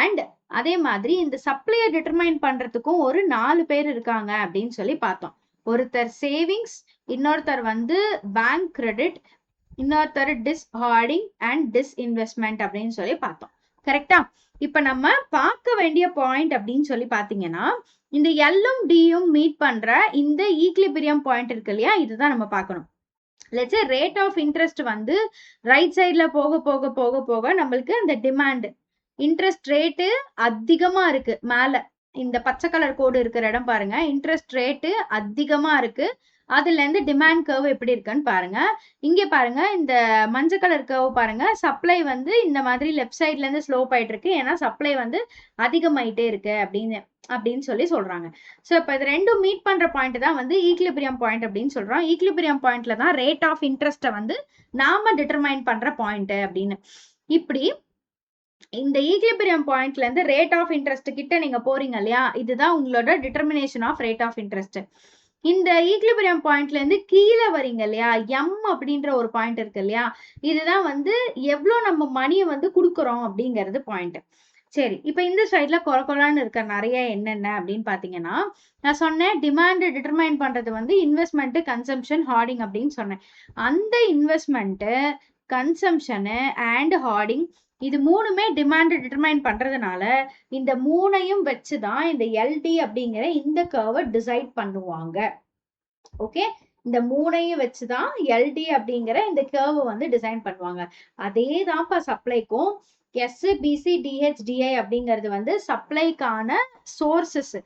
அண்ட் அதே மாதிரி இந்த சப்ளையை டிட்டர்மைன் பண்றதுக்கும் ஒரு 4 பேர் இருக்காங்க அப்படின்னு சொல்லி பார்த்தோம். ஒருத்தர் சேவிங்ஸ், இன்னொருத்தர் வந்து பேங்க் கிரெடிட், இன்னொருத்தர் டிஸ்ஹார்டிங் அண்ட் டிஸ்இன்வெஸ்ட்மெண்ட் அப்படின்னு சொல்லி பார்த்தோம். கரெக்டா? இப்ப நம்ம பார்க்க வேண்டிய பாயிண்ட் அப்படின்னு சொல்லி பாத்தீங்கன்னா, இந்த எல்லும் டியும் மீட் பண்ற இந்த ஈக்லிபிரியம் பாயிண்ட் இருக்கு இல்லையா, இதுதான் நம்ம பார்க்கணும். Let's say rate of interest வந்து ரைட் சைட்ல போக போக போக போக நம்மளுக்கு அந்த டிமாண்ட் இன்ட்ரெஸ்ட் ரேட்டு அதிகமா இருக்கு. மேல இந்த பச்சை கலர் கோடு இருக்கிற இடம் பாருங்க, இன்ட்ரெஸ்ட் ரேட்டு அதிகமா இருக்கு. அதுல இருந்து டிமாண்ட் கர்வ் எப்படி இருக்குன்னு பாருங்க. இங்க பாருங்க, இந்த மஞ்சள் கலர் கர்வ் பாருங்க, சப்ளை வந்து இந்த மாதிரி லெஃப்ட் சைட்ல இருந்து ஸ்லோப் ஆயிட்டு இருக்கு. ஏன்னா சப்ளை வந்து அதிகமாயிட்டே இருக்கு அப்படின்னு சொல்லி சொல்றாங்க. ஸோ இப்போ இது ரெண்டும் மீட் பண்ற பாயிண்ட் தான் வந்து ஈக்லிபிரியம் பாயிண்ட் அப்படின்னு சொல்றோம். ஈக்லிபிரியம் பாயிண்ட்ல தான் ரேட் ஆஃப் இன்ட்ரெஸ்ட்டை வந்து நாம டிட்டர்மைன் பண்ற பாயிண்ட் அப்படின்னு. இப்படி இந்த ஈக்லிபிரியம் பாயிண்ட்ல இருந்து ரேட் ஆஃப் இன்ட்ரெஸ்ட் கிட்ட நீங்க போறீங்க இல்லையா, இதுதான் உங்களோட determination of rate of interest. இந்த ஈக்லிபிரியம் பாயிண்ட்ல இருந்து கீழே வரீங்க இல்லையா, எம் அப்படின்ற ஒரு பாயிண்ட் இருக்கு இல்லையா, இதுதான் வந்து எவ்வளவு நம்ம மணியை வந்து கொடுக்குறோம் அப்படிங்கிறது பாயிண்ட். சரி, இப்ப இந்த சைட்ல கொரன்னு இருக்க நிறைய என்னென்ன அப்படின்னு பாத்தீங்கன்னா, நான் சொன்னேன் டிமாண்ட் டிட்டர்மைன் பண்றது வந்து இன்வெஸ்ட்மெண்ட், கன்சம்ஷன், ஹார்டிங் அப்படின்னு சொன்னேன். அந்த இன்வெஸ்ட்மெண்ட், கன்சம்ஷனு அண்ட் ஹார்டிங் இது மூணுமே டிமாண்ட் டிட்டர்மைன் பண்றதுனால இந்த மூணையும் வச்சுதான் இந்த எல்டி அப்படிங்கிற இந்த கர்வை டிசைட் பண்ணுவாங்க. ஓகே, இந்த மூணையும் வச்சுதான் எல்டி அப்படிங்கிற இந்த கர்வ் வந்து டிசைன் பண்ணுவாங்க. அதே தான்ப்பா சப்ளைக்கும். எஸ், பிசி, டிஹெச், டிஐ அப்படிங்கிறது வந்து சப்ளைக்கான சோர்சஸ்.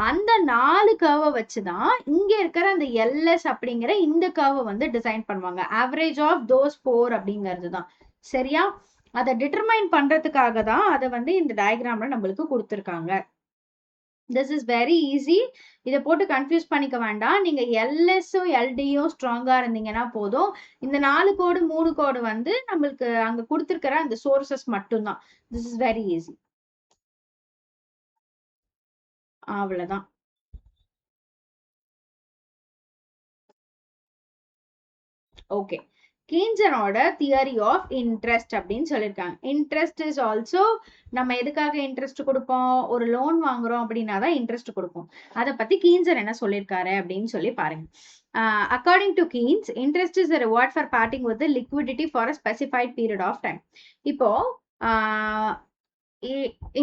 அந்த 4 கர்வை வச்சுதான் இங்க இருக்கிற அந்த எல்எஸ் அப்படிங்கிற இந்த கர்வை வந்து டிசைன் பண்ணுவாங்க. ஆவரேஜ் ஆஃப் தோஸ் 4 அப்படிங்கிறது தான். சரியா? அதை டிட்டர்மைன் பண்றதுக்காக தான் அதை வந்து இந்த டயக்ராம்ல நம்மளுக்கு கொடுத்துருக்காங்க. This is very easy. இதை போட்டு கன்ஃபியூஸ் பண்ணிக்க வேண்டாம். நீங்க எல்எஸும் எல்டியும் ஸ்ட்ராங்கா இருந்தீங்கன்னா போதும். இந்த 4 கோடு 3 கோடு வந்து நம்மளுக்கு அங்க கொடுத்துருக்கிற அந்த சோர்சஸ் மட்டும்தான். This is very easy. அவ்வளவுதான். ஓகே, கீன்சனோட தியரி ஆஃப் இன்ட்ரெஸ்ட் அப்படின்னு சொல்லியிருக்காங்க. இன்ட்ரெஸ்ட் இஸ் ஆல்சோ, நம்ம எதுக்காக இன்ட்ரெஸ்ட் கொடுப்போம், ஒரு லோன் வாங்குறோம் அப்படின்னா தான் இன்ட்ரெஸ்ட் கொடுப்போம். அதை பத்தி கீன்சன் என்ன சொல்லியிருக்காரு அப்படின்னு சொல்லி பாருங்க. According to Keynes, interest is a reward for parting with the liquidity for a specified period of time. இப்போ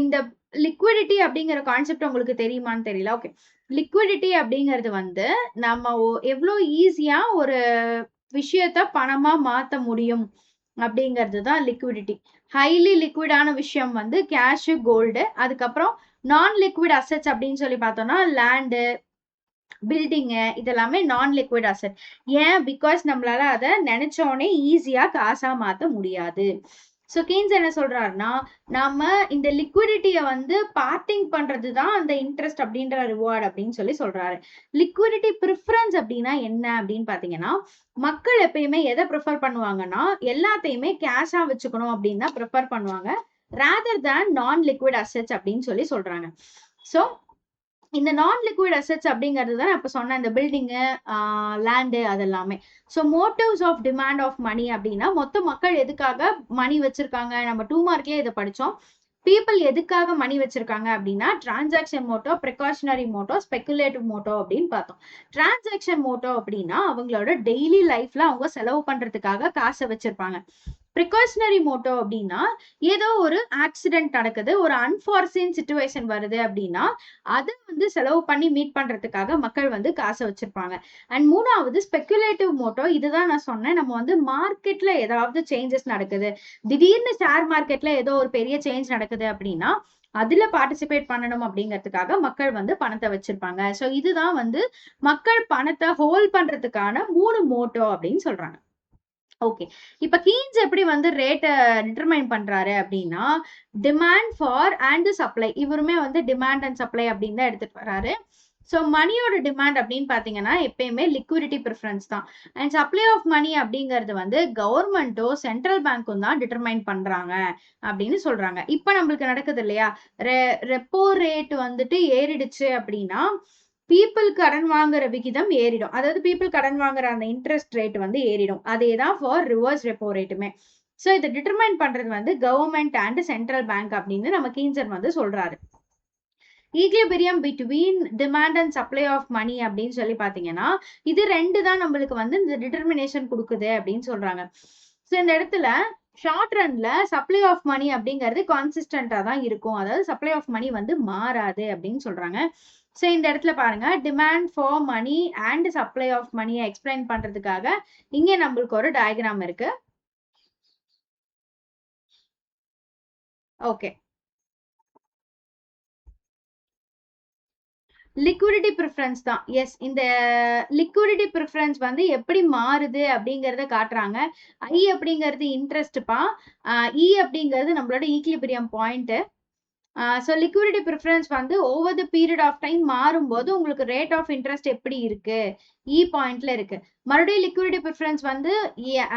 இந்த லிக்விடிட்டி அப்படிங்கிற கான்செப்ட் உங்களுக்கு தெரியுமான்னு தெரியல. ஓகே, லிக்விடிட்டி அப்படிங்கிறது வந்து நம்ம எவ்வளோ ஈஸியா ஒரு விஷயத்த பணமா மாத்த முடியும் அப்படிங்கிறது தான் லிக்விடிட்டி. ஹைலி லிக்விடான விஷயம் வந்து கேஷ், கோல்டு. அதுக்கப்புறம் நான் லிக்விட் அசெட்ஸ் அப்படின்னு சொல்லி பார்த்தோம்னா லேண்டு, பில்டிங்கு, இதெல்லாமே நான் லிக்விட் அசெட். ஏன்? பிகாஸ் நம்மளால அதை நினைச்சோடனே ஈஸியா காசா மாத்த முடியாது. ஸோ கீன்ஸ் என்ன சொல்றாருன்னா, நாம இந்த லிக்விடிட்டியை வந்து பார்ட்டிங் பண்றது தான் அந்த இன்ட்ரெஸ்ட் அப்படின்ற ரிவார்டு அப்படின்னு சொல்லி சொல்றாரு. லிக்விடிட்டி ப்ரிஃபரன்ஸ் அப்படின்னா என்ன அப்படின்னு பாத்தீங்கன்னா, மக்கள் எப்பயுமே எதை ப்ரிஃபர் பண்ணுவாங்கன்னா, எல்லாத்தையுமே கேஷா வச்சுக்கணும் அப்படின்னு தான் ப்ரிஃபர் பண்ணுவாங்க, ரேதர் தேன் நான் லிக்விட் அசெட்ஸ் அப்படின்னு சொல்லி சொல்றாங்க. ஸோ இந்த நான் லிக்விட் அசெட்ஸ் அப்படிங்கிறது தான் இப்ப சொன்ன இந்த பில்டிங்கு, லேண்டு, அதெல்லாமே. So motives of demand of money அப்படின்னா, மொத்த மக்கள் எதுக்காக மணி வச்சிருக்காங்க, நம்ம 2 மார்க்லயே இதை படிச்சோம். பீப்புள் எதுக்காக மணி வச்சிருக்காங்க அப்படின்னா, transaction motive, precautionary motive, speculative motive அப்படின்னு பார்த்தோம். டிரான்சாக்ஷன் மோட்டோ அப்படின்னா அவங்களோட டெய்லி லைஃப்ல அவங்க செலவு பண்றதுக்காக காசை வச்சிருப்பாங்க. ப்ரிகாஷனரி மோட்டோ அப்படின்னா ஏதோ ஒரு ஆக்சிடென்ட் நடக்குது, ஒரு அன்ஃபார்சீன் சிச்சுவேஷன் வருது அப்படின்னா அதை வந்து செலவு பண்ணி மீட் பண்றதுக்காக மக்கள் வந்து காசை வச்சிருப்பாங்க. அண்ட் மூணாவது ஸ்பெகுலேட்டிவ் மோட்டோ. இதுதான் நான் சொன்னேன், நம்ம வந்து மார்க்கெட்ல ஏதாவது சேஞ்சஸ் நடக்குது, திடீர்னு ஷேர் மார்க்கெட்ல ஏதோ ஒரு பெரிய சேஞ்ச் நடக்குது அப்படின்னா அதுல பார்ட்டிசிபேட் பண்ணணும் அப்படிங்கிறதுக்காக மக்கள் வந்து பணத்தை வச்சிருப்பாங்க. ஸோ இதுதான் வந்து மக்கள் பணத்தை ஹோல்ட் பண்றதுக்கான 3 மோட்டோ அப்படின்னு சொல்றாங்க. ஓகே. இப்ப கீன்ஸ் எப்படி வந்து ரேட்ட டிட்டர்மைன் பண்றாரு அப்படின்னா, டிமாண்ட் ஃபார் அண்ட் சப்ளை. இவருமே வந்து டிமாண்ட் அண்ட் சப்ளை அப்படின்னு தான் எடுத்துட்டு வராரு. ஸோ மணியோட டிமாண்ட் அப்படின்னு பாத்தீங்கன்னா எப்பயுமே லிக்விடிட்டி ப்ரிஃபரன்ஸ் தான். அண்ட் சப்ளை ஆஃப் மணி அப்படிங்கிறது வந்து கவர்மெண்ட்டோ சென்ட்ரல் பேங்க்கும் தான் டிட்டர்மைன் பண்றாங்க அப்படின்னு சொல்றாங்க. இப்ப நம்மளுக்கு நடக்குது இல்லையா, ரெப்போ ரேட் வந்துட்டு ஏறிடுச்சு அப்படின்னா பீப்புள் கடன் வாங்குற விகிதம் ஏறிடும். அதாவது பீப்புள் கடன் வாங்குற அந்த இன்ட்ரெஸ்ட் ரேட் வந்து ஏறிடும். அதே தான் ஃபார் ரிவர்ஸ் ரெப்போ ரேட்டுமே. ஸோ இதை டிட்டர்மைன் பண்றது வந்து கவர்மெண்ட் அண்ட் சென்ட்ரல் பேங்க் அப்படின்னு நம்ம கீன்சன் வந்து சொல்றாரு. Equilibrium between demand and supply of money அப்படின்னு சொல்லி பாத்தீங்கன்னா இது ரெண்டு தான் நம்மளுக்கு வந்து இந்த டிட்டர்மினேஷன் கொடுக்குது அப்படின்னு சொல்றாங்க. ஸோ இந்த இடத்துல ஷார்ட் ரன்ல சப்ளை ஆஃப் மணி அப்படிங்கிறது கான்சிஸ்டன்டா தான் இருக்கும். அதாவது சப்ளை ஆஃப் மணி வந்து மாறாது அப்படின்னு சொல்றாங்க. ஸோ இந்த இடத்துல பாருங்க, demand for money and supply of மணியை எக்ஸ்பிளைன் பண்றதுக்காக இங்க நம்மளுக்கு ஒரு டயக்ராம் இருக்கு. ஓகே. லிக்விடிட்டி ப்ரிஃபரன்ஸ் தான். எஸ், இந்த லிக்விடிட்டி ப்ரிஃபரன்ஸ் வந்து எப்படி மாறுது அப்படிங்கறத காட்டுறாங்க. ஐ அப்படிங்கிறது இன்ட்ரெஸ்ட்பா, இ அப்படிங்கிறது நம்மளோட equilibrium point. So liquidity preference வந்து over the period of time மாறும்போது உங்களுக்கு ரேட் ஆஃப் இன்ட்ரெஸ்ட் எப்படி இருக்கு, இ பாயிண்ட்ல இருக்கு. மறுபடியும் லிக்விடிட்டி ப்ரிஃபரன்ஸ் வந்து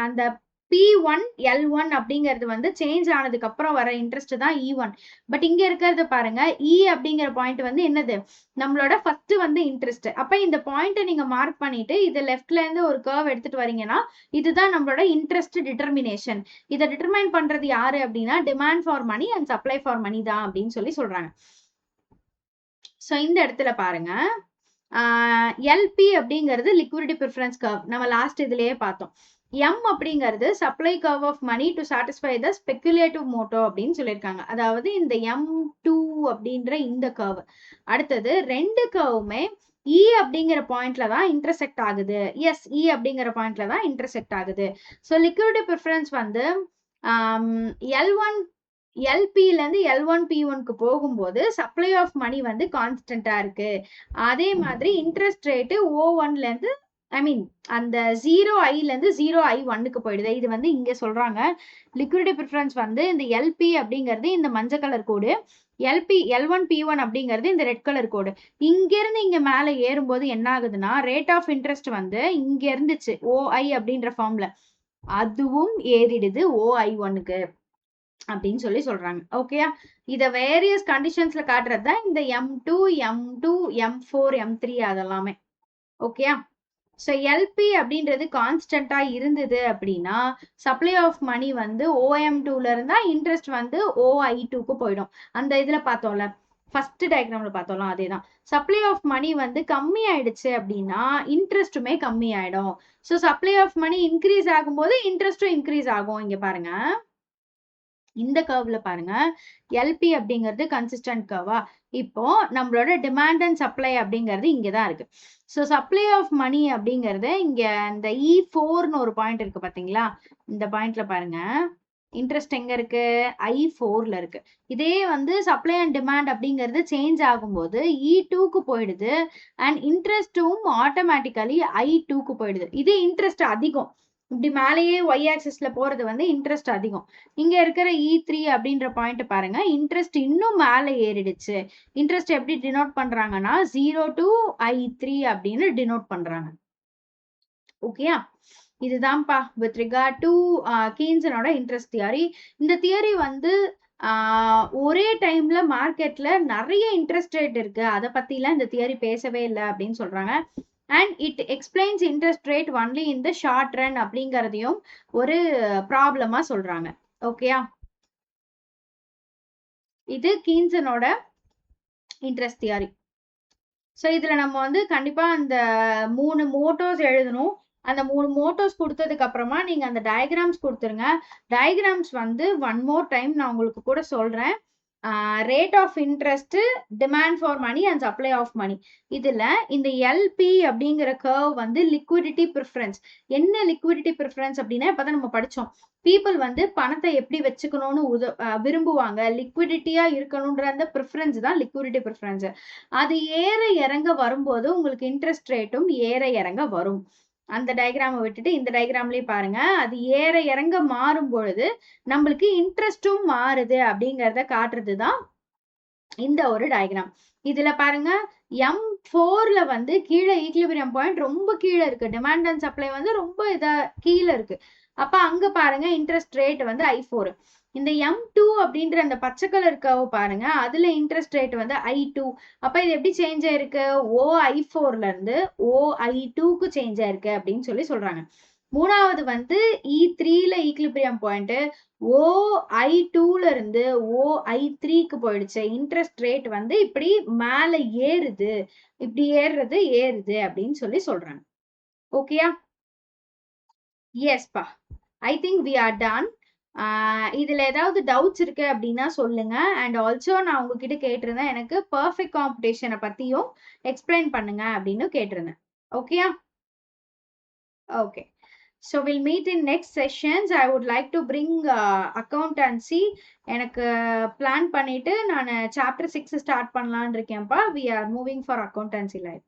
அந்த P1 L1 அப்படிங்கிறது வந்து சேஞ்ச் ஆனதுக்கு அப்புறம் வர இன்ட்ரெஸ்ட் தான் E1. பட் இங்க இருக்கிறது பாருங்க, E அப்படிங்கிற பாயிண்ட் வந்து என்னது, நம்மளோட ஃபர்ஸ்ட் வந்து இன்ட்ரெஸ்ட். அப்ப இந்த பாயிண்ட்டை நீங்க மார்க் பண்ணிட்டு இது லெஃப்ட்ல இருந்து ஒரு கர்வ் எடுத்துட்டு வரீங்கன்னா இதுதான் நம்மளோட இன்ட்ரெஸ்ட் டிட்டர்மினேஷன். இதை டிட்டர்மைன் பண்றது யாரு அப்படின்னா demand for money and supply for money தான் அப்படின்னு சொல்லி சொல்றாங்க. ஸோ இந்த இடத்துல பாருங்க, எல்பி அப்படிங்கிறது லிக்விடிட்டி ப்ரிஃபரன்ஸ் கர்வ், நம்ம லாஸ்ட் இதுலயே பார்த்தோம். எம் அப்படிங்கிறது supply curve of money to satisfy the speculative motive அப்படின்னு சொல்லியிருக்காங்க. அதாவது இந்த M2 அப்படின்ற இந்த கர்வ். அடுத்தது ரெண்டு கர்வுமே இ அப்படிங்கிற பாயிண்ட்ல தான் இன்டர்செக்ட் ஆகுது. எஸ், இ அப்படிங்கிற பாயிண்ட்ல தான் இன்டர்செக்ட் ஆகுது. ஸோ லிக்விடிட்டி ப்ரிஃபரன்ஸ் வந்து L1 எல்பில இருந்து L1 P1க்கு போகும்போது சப்ளை ஆஃப் மணி வந்து கான்ஸ்டன்டா இருக்கு. அதே மாதிரி இன்ட்ரெஸ்ட் ரேட்டு O1ல இருந்து அந்த 0I ல இருந்து 0I1க்கு போயிடுது. இது வந்து இங்க சொல்றாங்க. லிக்விடிட்டி ப்ரிஃபரன்ஸ் வந்து இந்த எல்பி அப்படிங்கிறது இந்த மஞ்சள் கலர் கோடு, L1 P1 அப்படிங்கிறது இந்த ரெட் கலர் கோடு. இங்க இருந்து இங்க மேல ஏறும்போது என்ன ஆகுதுன்னா ரேட் ஆஃப் இன்ட்ரெஸ்ட் வந்து இங்க இருந்துச்சு OI அப்படின்ற ஃபார்ம்ல, அதுவும் ஏறிடுது OI1க்கு அப்படின்னு சொல்லி சொல்றாங்க. ஓகேயா, இத வேரியஸ் கண்டிஷன்ஸ்ல காட்டுறது தான் இந்த M2 M2 M4 M3 அதெல்லாமே. ஓகேயா. ஸோ எல்பி அப்படின்றது கான்ஸ்டன்டா இருந்தது அப்படின்னா சப்ளை ஆஃப் மணி வந்து OM2ல இருந்தா இன்ட்ரெஸ்ட் வந்து OI2க்கு போயிடும். அந்த இதுல பார்த்தோம்ல, ஃபர்ஸ்ட் டயக்ராம்ல பார்த்தோம்ல, அதேதான். சப்ளை ஆஃப் மணி வந்து கம்மி ஆயிடுச்சு அப்படின்னா இன்ட்ரெஸ்ட்டுமே கம்மி ஆயிடும். So supply of money increase ஆகும்போது இன்ட்ரெஸ்டும் இன்க்ரீஸ் ஆகும். இங்க பாருங்க, இந்த கர்வ்ல பாருங்க, எல்பி அப்படிங்கிறது கன்சிஸ்டன்ட் கர்வா. இப்போ நம்மளோட டிமாண்ட் அண்ட் சப்ளை அப்படிங்கிறது இங்கதான் இருக்கு. ஸோ சப்ளை ஆஃப் மணி அப்படிங்கிறது இங்க இந்த E4ன்னு ஒரு பாயிண்ட் இருக்கு பாத்தீங்களா, இந்த பாயிண்ட்ல பாருங்க, இன்ட்ரெஸ்ட் எங்க இருக்கு, I4ல இருக்கு. இதே வந்து சப்ளை அண்ட் டிமாண்ட் அப்படிங்கிறது சேஞ்ச் ஆகும்போது E2க்கு போயிடுது அண்ட் இன்ட்ரெஸ்டும் ஆட்டோமேட்டிக்கலி I2க்கு போயிடுது. இது இன்ட்ரெஸ்ட் அதிகம், இப்படி மேலேயே ஒய் ஆக்சிஸ்ல போறது வந்து இன்ட்ரெஸ்ட் அதிகம். இங்க இருக்கிற E3 அப்படின்ற பாயிண்ட் பாருங்க, இன்ட்ரெஸ்ட் இன்னும் மேல ஏறிடுச்சு. இன்ட்ரெஸ்ட் எப்படி டினோட் பண்றாங்கன்னா 0 to I3 அப்படின்னு டினோட் பண்றாங்க. ஓகேயா, இதுதான்ப்பா வித் ரிகார்ட் டு கீன்ஸனோட இன்ட்ரெஸ்ட் தியரி. இந்த தியரி வந்து ஒரே டைம்ல மார்க்கெட்ல நிறைய இன்ட்ரெஸ்ட் ரேட் இருக்கு, அதை பத்திலாம் இந்த தியரி பேசவே இல்லை அப்படின்னு சொல்றாங்க. And it explains interest rate only in the short run அப்படிங்கிறதையும் ஒரு ப்ராப்ளமா சொல்றாங்க. ஓகேயா, இது கீன்ஸனோட இன்ட்ரெஸ்ட் தியரி. ஸோ இதுல நம்ம வந்து கண்டிப்பா அந்த 3 மோட்டோஸ் எழுதணும். அந்த 3 மோட்டோஸ் குடுத்ததுக்கு அப்புறமா நீங்க அந்த டயகிராம்ஸ் குடுத்துருங்க. டயகிராம்ஸ் வந்து ஒன் மோர் டைம் நான் உங்களுக்கு கூட சொல்றேன். Rate of interest, demand for money and supply of money. இதுல இந்த எல்பி அப்படிங்கிற கர்வ் வந்து லிக்விடிட்டி ப்ரிஃபரன்ஸ். என்ன லிக்விடிட்டி ப்ரிஃபரன்ஸ் அப்படின்னா இப்பதான் நம்ம படிச்சோம். பீப்புள் வந்து பணத்தை எப்படி வச்சுக்கணும்னு விரும்புவாங்க. லிக்விடிட்டியா இருக்கணும்ன்ற அந்த ப்ரிஃபரன்ஸ் தான் லிக்விடிட்டி ப்ரிஃபரன்ஸ். அது ஏற இறங்க வரும்போது உங்களுக்கு இன்ட்ரெஸ்ட் ரேட்டும் ஏற இறங்க வரும். அந்த டயக்ராமை விட்டுட்டு இந்த டயக்ராம்லயே பாருங்க. அது ஏற இறங்க மாறும் பொழுது நம்மளுக்கு இன்ட்ரெஸ்டும் மாறுது அப்படிங்கறத காட்டுறது தான் இந்த ஒரு டயக்ராம். இதுல பாருங்க M4ல வந்து கீழே ஈக்லிபிரியம் பாயிண்ட் ரொம்ப கீழே இருக்கு. டிமாண்ட் அண்ட் சப்ளை வந்து ரொம்ப கீழே இருக்கு. அப்ப அங்க பாருங்க இன்ட்ரெஸ்ட் ரேட் வந்து I4. இந்த M2 அப்படின்ற அந்த பச்சை கலர் கர்வ் பாருங்க. அதுல இன்ட்ரெஸ்ட் ரேட் வந்து I2. அப்ப இது எப்படி சேஞ்ச் ஆயிருக்கு? OI4ல இருந்து OI2க்கு சேஞ்ச் ஆயிருக்கு அப்படின்னு சொல்றாங்க. மூணாவது வந்து E3ல ஈக்லிபிரியம் பாயிண்ட் OI2ல இருந்து OI3க்கு போயிடுச்சு. இன்ட்ரெஸ்ட் ரேட் வந்து இப்படி மேல ஏறுது. இப்படி ஏறுது அப்படின்னு சொல்றாங்க. ஓகேயா? எஸ்பா. I think we are done. இதுல ஏதாவது டவுட்ஸ் இருக்கு அப்படின்னா சொல்லுங்க. அண்ட் ஆல்சோ நான் உங்ககிட்ட கேட்டிருந்தேன், எனக்கு பர்ஃபெக்ட் காம்படிஷனை பத்தியும் எக்ஸ்பிளைன் பண்ணுங்க அப்படின்னு கேட்டிருந்தேன். ஓகேயா? Okay. So we'll meet in next sessions. I would like to bring accountancy. எனக்கு பிளான் பண்ணிட்டு நான் chapter 6 ஸ்டார்ட் பண்ணலாம்னு இருக்கேன்ப்பா. We are moving for accountancy live.